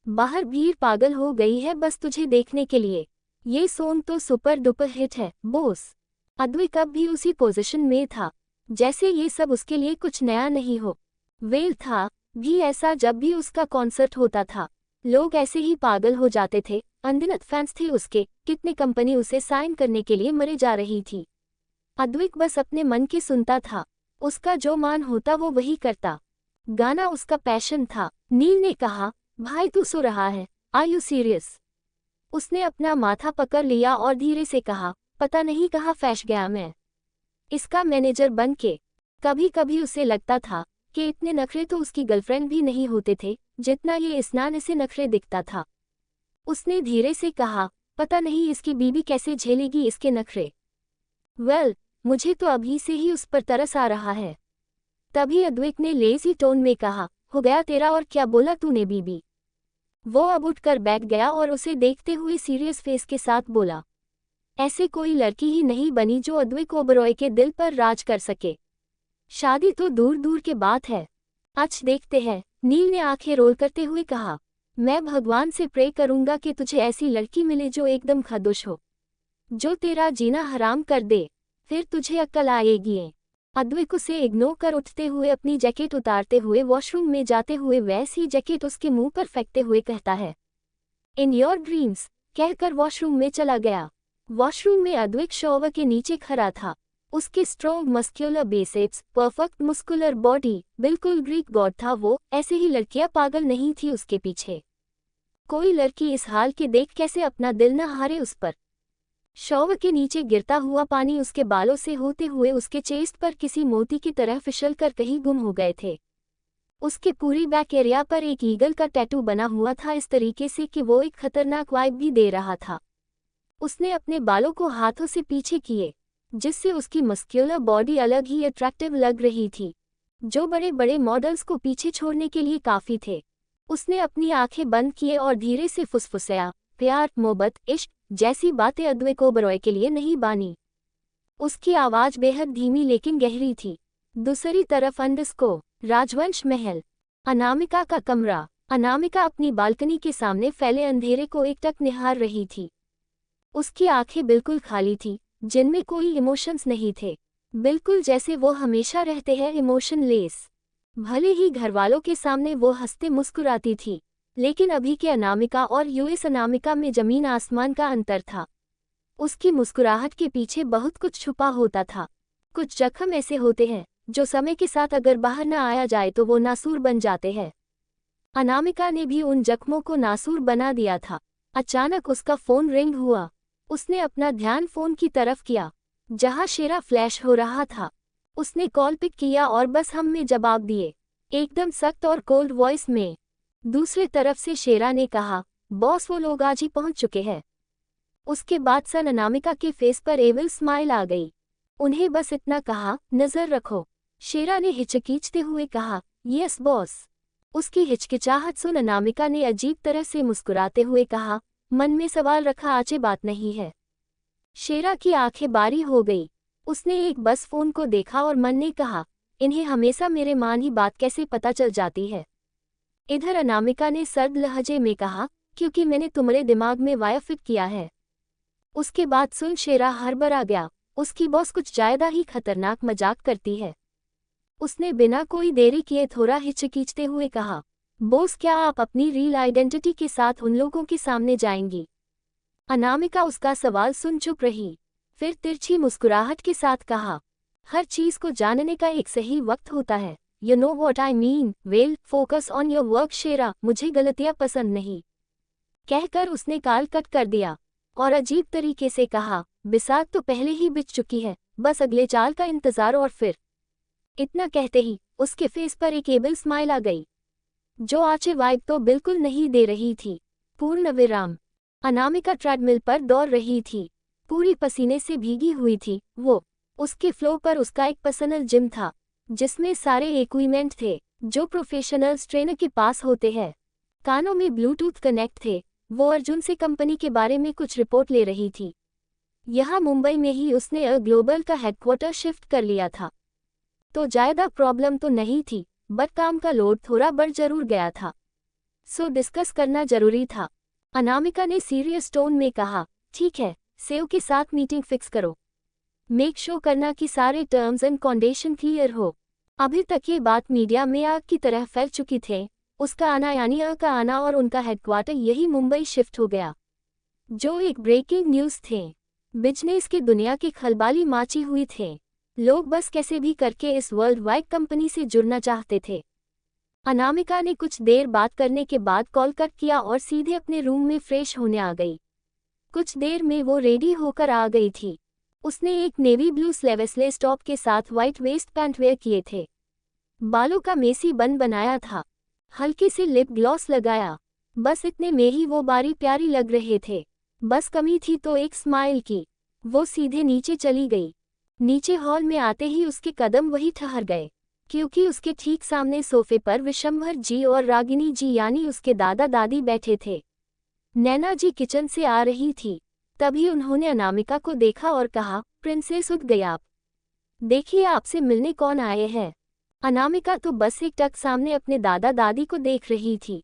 बाहर भीड़ पागल हो गई है बस तुझे देखने के लिए। ये सॉन्ग तो सुपर डुपर हिट है बॉस। अद्विक अब भी उसी पोजीशन में था, जैसे ये सब उसके लिए कुछ नया नहीं हो। वेल था भी ऐसा, जब भी उसका कॉन्सर्ट होता था लोग ऐसे ही पागल हो जाते थे। अनगिनत फैंस थे उसके, कितनी कंपनी उसे साइन करने के लिए मरे जा रही थी। अद्विक बस अपने मन की सुनता था, उसका जो मान होता वो वही करता। गाना उसका पैशन था। नील ने कहा, भाई तू सो रहा है, आर यू सीरियस? उसने अपना माथा पकड़ लिया और धीरे से कहा, पता नहीं कहाँ फंस गया मैं, इसका मैनेजर बन के। कभी कभी उसे लगता था कि इतने नखरे तो उसकी गर्लफ्रेंड भी नहीं होते थे जितना ये स्नान इसे नखरे दिखता था। उसने धीरे से कहा, पता नहीं इसकी बीवी कैसे झेलेगी इसके नखरे। वेल, मुझे तो अभी से ही उस पर तरस आ रहा है। तभी अद्विक ने लेजी टोन में कहा, हो गया तेरा, और क्या बोला तूने बीबी? वो अब उठकर बैठ गया और उसे देखते हुए सीरियस फेस के साथ बोला, ऐसे कोई लड़की ही नहीं बनी जो अद्विक ओबरॉय के दिल पर राज कर सके। शादी तो दूर दूर के बात है, आज देखते हैं। नील ने आंखें रोल करते हुए कहा, मैं भगवान से प्रे करूंगा कि तुझे ऐसी लड़की मिले जो एकदम खामोश हो, जो तेरा जीना हराम कर दे, फिर तुझे अक्ल आएगी। अद्विक उसे इग्नोर कर उठते हुए अपनी जैकेट उतारते हुए वॉशरूम में जाते हुए वैसी जैकेट उसके मुंह पर फेंकते हुए कहता है, इन योर ड्रीम्स, कहकर वॉशरूम में चला गया। वॉशरूम में अद्विक शॉवर के नीचे खड़ा था। उसके strong muscular biceps, perfect muscular body, बिल्कुल ग्रीक गॉड था वो। ऐसे ही लड़कियां पागल नहीं थी उसके पीछे। कोई लड़की इस हाल के देख कैसे अपना दिल न हारे उस पर। शॉवर के नीचे गिरता हुआ पानी उसके बालों से होते हुए उसके चेस्ट पर किसी मोती की तरह फिसल कर कहीं गुम हो गए थे। उसके पूरी बैक एरिया पर एक ईगल का टैटू बना हुआ था, इस तरीके से कि वो एक खतरनाक वाइब भी दे रहा था। उसने अपने बालों को हाथों से पीछे किए, जिससे उसकी मस्क्यूलर बॉडी अलग ही अट्रैक्टिव लग रही थी, जो बड़े बड़े मॉडल्स को पीछे छोड़ने के लिए काफ़ी थे। उसने अपनी आंखें बंद किए और धीरे से फुसफुसाया, प्यार, मोहब्बत, इश्क जैसी बातें अद्विक ओबरॉय के लिए नहीं बानी। उसकी आवाज़ बेहद धीमी लेकिन गहरी थी। दूसरी तरफ राजवंश महल, अनामिका का कमरा। अनामिका अपनी बालकनी के सामने फैले अंधेरे को एकटक निहार रही थी। उसकी आंखें बिल्कुल खाली थी, जिनमें कोई इमोशंस नहीं थे, बिल्कुल जैसे वो हमेशा रहते हैं, इमोशनलेस। भले ही घरवालों के सामने वो हंसते मुस्कुराती थी, लेकिन अभी के अनामिका और यूएस अनामिका में जमीन आसमान का अंतर था। उसकी मुस्कुराहट के पीछे बहुत कुछ छुपा होता था। कुछ जख्म ऐसे होते हैं जो समय के साथ अगर बाहर न आया जाए तो वो नासूर बन जाते हैं। अनामिका ने भी उन जख्मों को नासूर बना दिया था। अचानक उसका फोन रिंग हुआ। उसने अपना ध्यान फोन की तरफ किया, जहां शेरा फ्लैश हो रहा था। उसने कॉल पिक किया और बस हम में जवाब दिए, एकदम सख्त और कोल्ड वॉइस में। दूसरी तरफ से शेरा ने कहा, बॉस वो लोग आज ही पहुंच चुके हैं। उसके बाद सन अनामिका के फेस पर एविल स्माइल आ गई। उन्हें बस इतना कहा, नजर रखो। शेरा ने हिचकिचाते हुए कहा, यस बॉस। उसकी हिचकिचाहट सुन अनामिका ने अजीब तरह से मुस्कुराते हुए कहा, मन में सवाल रखा, आचे बात नहीं है। शेरा की आंखें बारी हो गई। उसने एक बस फोन को देखा और मन ने कहा, इन्हें हमेशा मेरे मान ही बात कैसे पता चल जाती है। इधर अनामिका ने सर्द लहजे में कहा, क्योंकि मैंने तुम्हारे दिमाग में वायर फिट किया है। उसके बाद सुन शेरा हड़बड़ा गया। उसकी बॉस कुछ ज्यादा ही खतरनाक मजाक करती है। उसने बिना कोई देरी किए थोड़ा हिचकिचाते हुए कहा, बॉस क्या आप अपनी रियल आइडेंटिटी के साथ उन लोगों के सामने जाएंगी? अनामिका उसका सवाल सुन चुप रही, फिर तिरछी मुस्कुराहट के साथ कहा, हर चीज को जानने का एक सही वक्त होता है। You know what I mean, well focus on your work Shera, मुझे गलतियां पसंद नहीं। कहकर उसने कॉल कट कर दिया और अजीब तरीके से कहा, बिसात तो पहले ही बिछ चुकी है, बस अगले चाल का इंतजार। और फिर इतना कहते ही उसके फेस पर एक एबल स्माइल आ गई, जो आचे वाइब तो बिल्कुल नहीं दे रही थी। पूर्ण विराम। अनामिका ट्रेडमिल पर दौड़ रही थी, पूरी पसीने से भीगी हुई थी वो। उसके फ्लोर पर उसका एक पर्सनल जिम था, जिसमें सारे इक्विपमेंट थे जो प्रोफेशनल ट्रेनर के पास होते हैं। कानों में ब्लूटूथ कनेक्ट थे। वो अर्जुन से कंपनी के बारे में कुछ रिपोर्ट ले रही थी। यहाँ मुंबई में ही उसने अ ग्लोबल का हेडक्वार्टर शिफ्ट कर लिया था। तो ज़्यादा प्रॉब्लम तो नहीं थी, बट काम का लोड थोड़ा बढ़ जरूर गया था। सो डिस्कस करना जरूरी था। अनामिका ने सीरियस टोन में कहा, ठीक है, सेव के साथ मीटिंग फिक्स करो। मेक श्योर करना कि सारे टर्म्स एंड कंडीशन क्लियर हो। अभी तक ये बात मीडिया में आग की तरह फैल चुकी थे। उसका आना यानी अ का आना और उनका हेडक्वार्टर यही मुंबई शिफ्ट हो गया, जो एक ब्रेकिंग न्यूज़ थे। बिजनेस की दुनिया की खलबाली माची हुई थे। लोग बस कैसे भी करके इस वर्ल्ड वाइड कंपनी से जुड़ना चाहते थे। अनामिका ने कुछ देर बात करने के बाद कॉल कट किया और सीधे अपने रूम में फ्रेश होने आ गई। कुछ देर में वो रेडी होकर आ गई थी। उसने एक नेवी ब्लू स्लीवलेस टॉप के साथ वाइट वेस्ट पैंट वेयर किए थे। बालों का मेसी बन बनाया था। हल्की सी लिप ग्लॉस लगाया। बस इतने में ही वो बारी प्यारी लग रहे थे। बस कमी थी तो एक स्माइल की। वो सीधे नीचे चली गई। नीचे हॉल में आते ही उसके कदम वहीं ठहर गए, क्योंकि उसके ठीक सामने सोफे पर विशंभर जी और रागिनी जी यानी उसके दादा दादी बैठे थे। नैना जी किचन से आ रही थी। तभी उन्होंने अनामिका को देखा और कहा, प्रिंसेस उठ गई आप। देखिए आपसे मिलने कौन आए हैं। अनामिका तो बस एक टक सामने अपने दादा दादी को देख रही थी।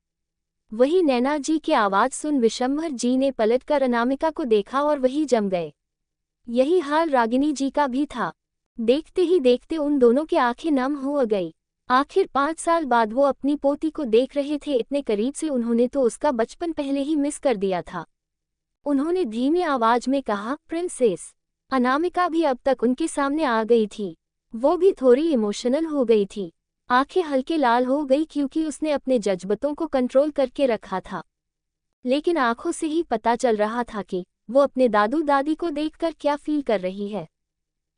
वही नैना जी की आवाज़ सुन विशंभर जी ने पलटकर अनामिका को देखा और वही जम गए। यही हाल रागिनी जी का भी था। देखते ही देखते उन दोनों की आंखें नम हो गई। आखिर 5 साल बाद वो अपनी पोती को देख रहे थे। इतने करीब से उन्होंने तो उसका बचपन पहले ही मिस कर दिया था। उन्होंने धीमी आवाज में कहा, प्रिंसेस। अनामिका भी अब तक उनके सामने आ गई थी। वो भी थोड़ी इमोशनल हो गई थी। आंखें हल्के लाल हो गई क्योंकि उसने अपने जज्बातों को कंट्रोल करके रखा था। लेकिन आंखों से ही पता चल रहा था कि वो अपने दादू दादी को देखकर क्या फील कर रही है।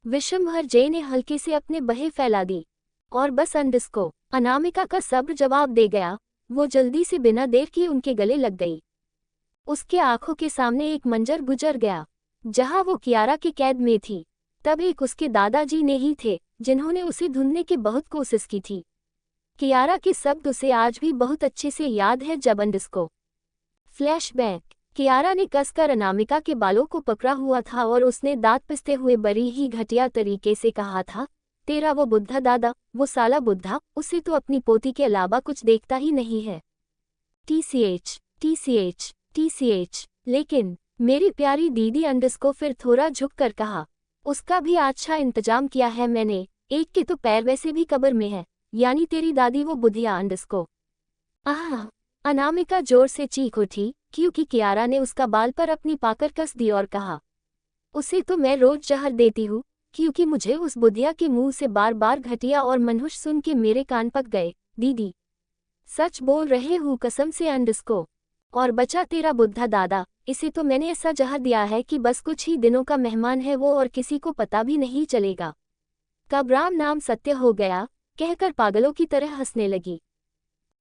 विशंभर जे ने हल्के से अपने बहे फैला दी और बस अंडस्को अनामिका का सब्र जवाब दे गया। वो जल्दी से बिना देर किए उनके गले लग गई। उसके आंखों के सामने एक मंजर गुजर गया, जहां वो कियारा की कैद में थी। तब एक उसके दादाजी ने ही थे जिन्होंने उसे ढूंढने की बहुत कोशिश की थी। कियारा के शब्द उसे आज भी बहुत अच्छे से याद है। जब अंडस्को फ्लैशबैक, कियारा ने कसकर अनामिका के बालों को पकड़ा हुआ था और उसने दांत पिसते हुए बड़ी ही घटिया तरीके से कहा था, तेरा वो बुद्धा दादा, वो साला बुद्धा, उसे तो अपनी पोती के अलावा कुछ देखता ही नहीं है। TCH TCH TCH। लेकिन मेरी प्यारी दीदी अंडस्को फिर थोड़ा झुक कर कहा, उसका भी अच्छा इंतजाम किया है मैंने। एक के तो पैर वैसे भी कब्र में है, यानी तेरी दादी वो बुधिया अंडस्को। आह! अनामिका जोर से चीख उठी क्योंकि कियारा ने उसका बाल पर अपनी पाकर कस दी और कहा, उसे तो मैं रोज जहर देती हूँ क्योंकि मुझे उस बुधिया के मुंह से बार बार घटिया और मनहुष सुन के मेरे कान पक गए। दीदी सच बोल रहे हूँ कसम से अंडस्को। और बचा तेरा बुद्धा दादा, इसे तो मैंने ऐसा जहर दिया है कि बस कुछ ही दिनों का मेहमान है वो और किसी को पता भी नहीं चलेगा। कब राम नाम सत्य हो गया, कहकर पागलों की तरह हंसने लगी।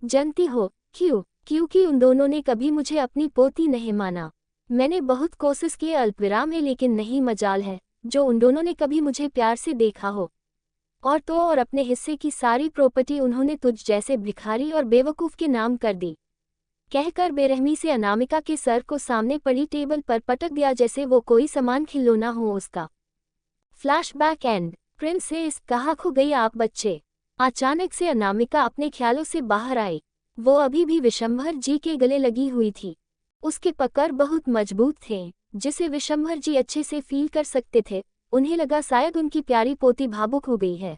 जानती हो क्यों? क्योंकि उन दोनों ने कभी मुझे अपनी पोती नहीं माना। मैंने बहुत कोशिश की अल्पविराम है लेकिन नहीं मजाल है जो उन दोनों ने कभी मुझे प्यार से देखा हो। और तो और अपने हिस्से की सारी प्रॉपर्टी उन्होंने तुझ जैसे भिखारी और बेवकूफ़ के नाम कर दी। कहकर बेरहमी से अनामिका के सर को सामने पड़ी टेबल पर पटक दिया जैसे वो कोई सामान खिलौना हो उसका। Flashback and. प्रिंसेस, कहाँ खो गई आप बच्चे? अचानक से अनामिका अपने ख्यालों से बाहर आई। वो अभी भी विशंभर जी के गले लगी हुई थी। उसके पकड़ बहुत मजबूत थे, जिसे विशंभर जी अच्छे से फील कर सकते थे। उन्हें लगा शायद उनकी प्यारी पोती भावुक हो गई है।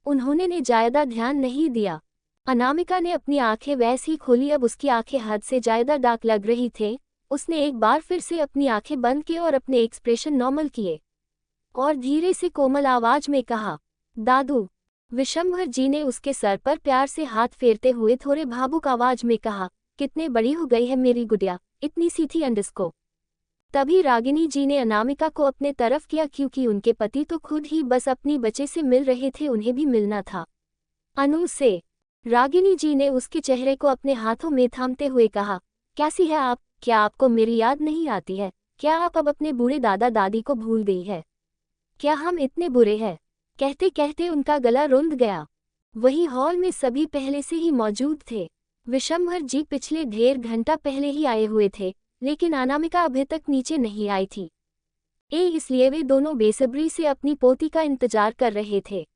उन्होंने ने ज्यादा ध्यान नहीं दिया। अनामिका ने अपनी आंखें वैसे ही खोली। अब उसकी आंखें हद से ज्यादा डार्क लग रही थे। उसने एक बार फिर से अपनी आंखें बंद की और अपने एक्सप्रेशन नॉर्मल किए और धीरे से कोमल आवाज में कहा, दादू। विशंभर जी ने उसके सर पर प्यार से हाथ फेरते हुए थोड़े भावुक आवाज में कहा, कितने बड़ी हो गई है मेरी गुड़िया, इतनी सी थी अंडस्को। तभी रागिनी जी ने अनामिका को अपने तरफ किया क्योंकि उनके पति तो खुद ही बस अपनी बच्चे से मिल रहे थे, उन्हें भी मिलना था अनु से। रागिनी जी ने उसके चेहरे को अपने हाथों में थामते हुए कहा, कैसी है आप? क्या आपको मेरी याद नहीं आती है? क्या आप अब अपने बूढ़े दादा दादी को भूल गई है? क्या हम इतने बुरे हैं? कहते कहते उनका गला रुंध गया। वही हॉल में सभी पहले से ही मौजूद थे। विशंभर जी पिछले ढेर घंटा पहले ही आए हुए थे, लेकिन अनामिका अभी तक नीचे नहीं आई थी। इसलिए वे दोनों बेसब्री से अपनी पोती का इंतजार कर रहे थे।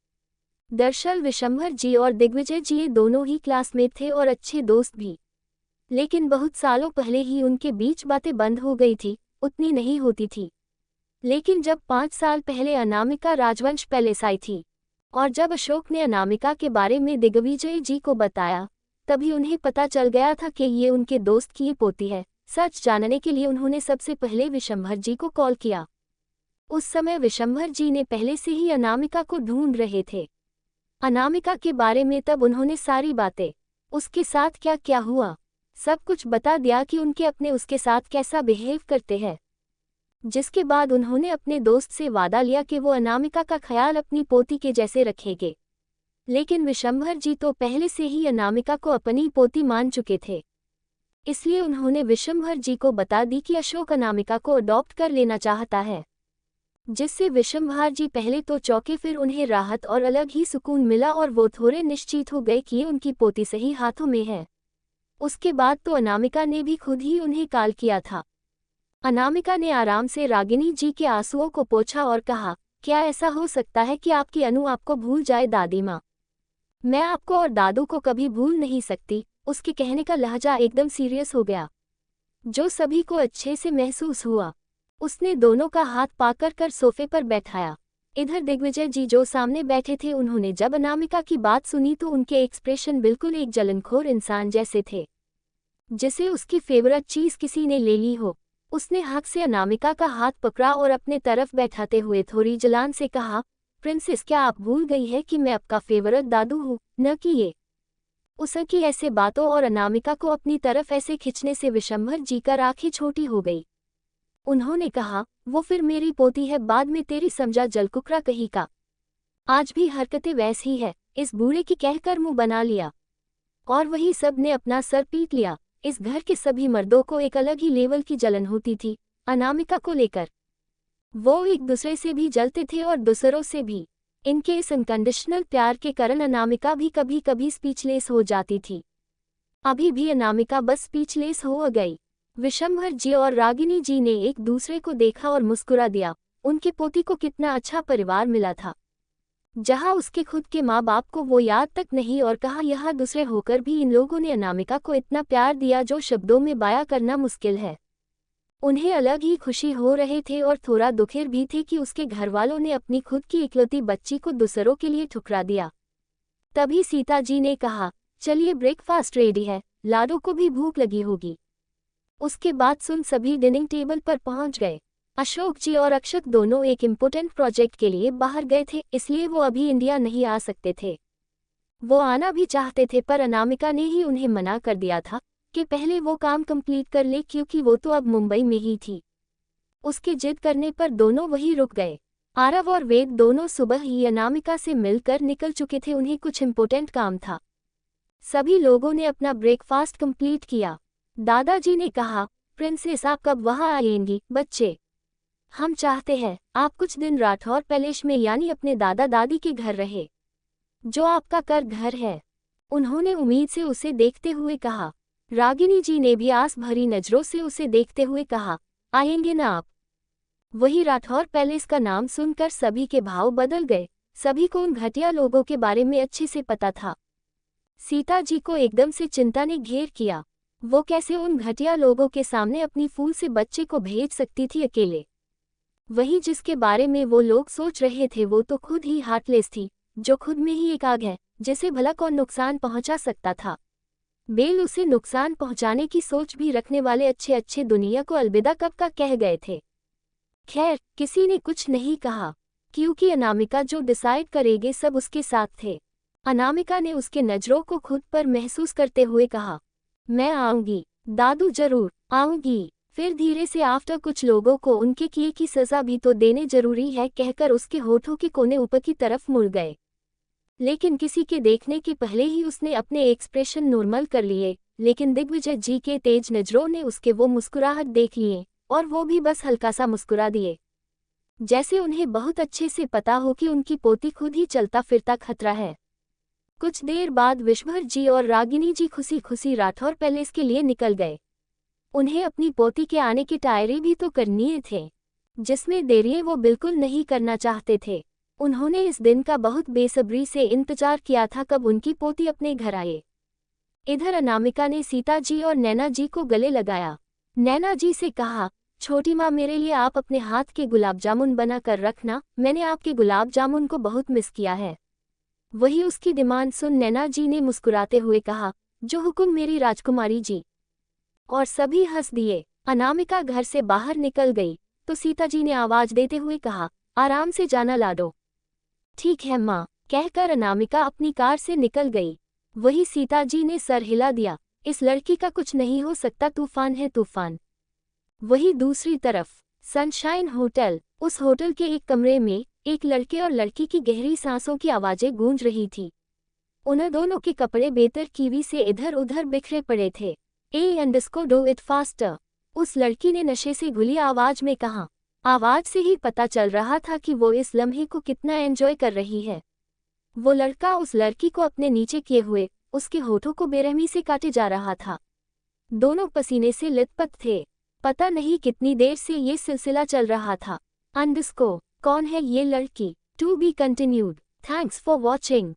दरअसल विशंभर जी और दिग्विजय जी ये दोनों ही क्लासमेट थे और अच्छे दोस्त भी। लेकिन बहुत सालों पहले ही उनके बीच बातें बंद हो गई थी, उतनी नहीं होती थी। लेकिन जब 5 साल पहले अनामिका राजवंश पैलेस आई थी और जब अशोक ने अनामिका के बारे में दिग्विजय जी को बताया, तभी उन्हें पता चल गया था कि ये उनके दोस्त की ही पोती है। सच जानने के लिए उन्होंने सबसे पहले विशंभर जी को कॉल किया। उस समय विशंभर जी ने पहले से ही अनामिका को ढूंढ रहे थे। अनामिका के बारे में तब उन्होंने सारी बातें, उसके साथ क्या क्या हुआ, सब कुछ बता दिया कि उनके अपने उसके साथ कैसा बिहेव करते हैं। जिसके बाद उन्होंने अपने दोस्त से वादा लिया कि वो अनामिका का ख्याल अपनी पोती के जैसे रखेंगे। लेकिन विशंभर जी तो पहले से ही अनामिका को अपनी पोती मान चुके थे, इसलिए उन्होंने विशंभर जी को बता दी कि अशोक अनामिका को अडॉप्ट कर लेना चाहता है। जिससे विशंभर जी पहले तो चौंके, फिर उन्हें राहत और अलग ही सुकून मिला और वो थोड़े निश्चित हो गए कि उनकी पोती सही हाथों में है। उसके बाद तो अनामिका ने भी खुद ही उन्हें कॉल किया था। अनामिका ने आराम से रागिनी जी के आंसुओं को पोंछा और कहा, क्या ऐसा हो सकता है कि आपकी अनु आपको भूल जाए दादी माँ? मैं आपको और दादू को कभी भूल नहीं सकती। उसके कहने का लहजा एकदम सीरियस हो गया, जो सभी को अच्छे से महसूस हुआ। उसने दोनों का हाथ पकड़ कर सोफे पर बैठाया। इधर दिग्विजय जी जो सामने बैठे थे, उन्होंने जब अनामिका की बात सुनी तो उनके एक्सप्रेशन बिल्कुल एक जलनखोर इंसान जैसे थे, जिसे उसकी फेवरेट चीज किसी ने ले ली हो। उसने हक से अनामिका का हाथ पकड़ा और अपने तरफ बैठाते हुए थोड़ी जलान से कहा, प्रिंसेस, क्या आप भूल गई है कि मैं आपका फेवरेट दादू हूँ, न कि ये? उसकी ऐसे बातों और अनामिका को अपनी तरफ ऐसे खिंचने से विशंभर जी कर आंखें छोटी हो गई। उन्होंने कहा, वो फिर मेरी पोती है, बाद में तेरी समझा जलकुकरा कहीं का। आज भी हरकतें वैसी ही है, इस बूढ़े की कहकर मुंह बना लिया। और वही सब ने अपना सर पीट लिया। इस घर के सभी मर्दों को एक अलग ही लेवल की जलन होती थी अनामिका को लेकर। वो एक दूसरे से भी जलते थे और दूसरों से भी। इनके इस अनकंडीशनल प्यार के कारण अनामिका भी कभी कभी स्पीचलेस हो जाती थी। अभी भी अनामिका बस स्पीचलेस हो गई। विशंभर जी और रागिनी जी ने एक दूसरे को देखा और मुस्कुरा दिया। उनके पोती को कितना अच्छा परिवार मिला था, जहां उसके खुद के माँ बाप को वो याद तक नहीं, और कहा यहाँ दूसरे होकर भी इन लोगों ने अनामिका को इतना प्यार दिया जो शब्दों में बयां करना मुश्किल है। उन्हें अलग ही खुशी हो रहे थे और थोड़ा दुखिर भी थे कि उसके घरवालों ने अपनी खुद की इकलौती बच्ची को दूसरों के लिए ठुकरा दिया। तभी सीता जी ने कहा, चलिए ब्रेकफास्ट रेडी है, लाडो को भी भूख लगी होगी। उसके बाद सुन सभी डिनिंग टेबल पर पहुंच गए। अशोक जी और अक्षत दोनों एक इम्पोर्टेंट प्रोजेक्ट के लिए बाहर गए थे, इसलिए वो अभी इंडिया नहीं आ सकते थे। वो आना भी चाहते थे, पर अनामिका ने ही उन्हें मना कर दिया था कि पहले वो काम कंप्लीट कर ले, क्योंकि वो तो अब मुंबई में ही थी। उसके जिद करने पर दोनों वहीं रुक गए। आरव और वेद दोनों सुबह ही अनामिका से मिलकर निकल चुके थे, उन्हें कुछ इम्पोर्टेंट काम था। सभी लोगों ने अपना ब्रेकफास्ट कंप्लीट किया। दादाजी ने कहा, प्रिंसेस आप कब वहाँ आएंगी? बच्चे, हम चाहते हैं आप कुछ दिन राठौर पैलेस में यानी अपने दादा दादी के घर रहे, जो आपका कर घर है। उन्होंने उम्मीद से उसे देखते हुए कहा। रागिनी जी ने भी आस भरी नजरों से उसे देखते हुए कहा, आएंगे ना आप? वही राठौर पैलेस का नाम सुनकर सभी के भाव बदल गए। सभी को उन घटिया लोगों के बारे में अच्छे से पता था। सीता जी को एकदम से चिंता ने घेर किया। वो कैसे उन घटिया लोगों के सामने अपनी फूल से बच्चे को भेज सकती थी अकेले? वही जिसके बारे में वो लोग सोच रहे थे, वो तो खुद ही हार्टलेस थी, जो खुद में ही एक आग है, जिसे भला कौन नुकसान पहुंचा सकता था। बेल उसे नुकसान पहुंचाने की सोच भी रखने वाले अच्छे अच्छे दुनिया को अलविदा कब का कह गए थे। खैर, किसी ने कुछ नहीं कहा, क्योंकि अनामिका जो डिसाइड करेगे सब उसके साथ थे। अनामिका ने उसके नजरों को खुद पर महसूस करते हुए कहा, मैं आऊंगी दादू, जरूर आऊंगी। फिर धीरे से आफ्टर कुछ लोगों को उनके किए की सजा भी तो देने जरूरी है, कहकर उसके होठों के कोने ऊपर की तरफ मुड़ गए। लेकिन किसी के देखने के पहले ही उसने अपने एक्सप्रेशन नॉर्मल कर लिए। लेकिन दिग्विजय जी के तेज नजरों ने उसके वो मुस्कुराहट देख लिए, और वो भी बस हल्का सा मुस्कुरा दिए, जैसे उन्हें बहुत अच्छे से पता हो कि उनकी पोती खुद ही चलता फिरता खतरा है। कुछ देर बाद विश्वभर जी और रागिनी जी खुशी खुशी राठौर पैलेस के लिए निकल गए। उन्हें अपनी पोती के आने की तैयारी भी तो करनी थे, जिसमें देरी वो बिल्कुल नहीं करना चाहते थे। उन्होंने इस दिन का बहुत बेसब्री से इंतजार किया था कब उनकी पोती अपने घर आए। इधर अनामिका ने सीता जी और नैना जी को गले लगाया। नैना जी से कहा, छोटी माँ मेरे लिए आप अपने हाथ के गुलाब जामुन बना कर रखना, मैंने आपके गुलाब जामुन को बहुत मिस किया है। वही उसकी डिमांड सुन नैना जी ने मुस्कुराते हुए कहा, जो हुक्म मेरी राजकुमारी जी। और सभी हंस दिए। अनामिका घर से बाहर निकल गई तो सीता जी ने आवाज देते हुए कहा, आराम से जाना लाडो। ठीक है माँ, कहकर अनामिका अपनी कार से निकल गई। वही सीता जी ने सर हिला दिया, इस लड़की का कुछ नहीं हो सकता, तूफान है तूफान। वही दूसरी तरफ सनशाइन होटल, उस होटल के एक कमरे में एक लड़के और लड़की की गहरी सांसों की आवाजें गूंज रही थी। उन दोनों के कपड़े बेतरकीबी से इधर उधर बिखरे पड़े थे। डो इट फास्टर, उस लड़की ने नशे से घुली आवाज में कहा। आवाज से ही पता चल रहा था कि वो इस लम्हे को कितना एंजॉय कर रही है। वो लड़का उस लड़की को अपने नीचे किए हुए उसके होठों को बेरहमी से काटे जा रहा था। दोनों पसीने से लिथपथ थे। पता नहीं कितनी देर से ये सिलसिला चल रहा था। कौन है ये लड़की? To be continued. Thanks for watching.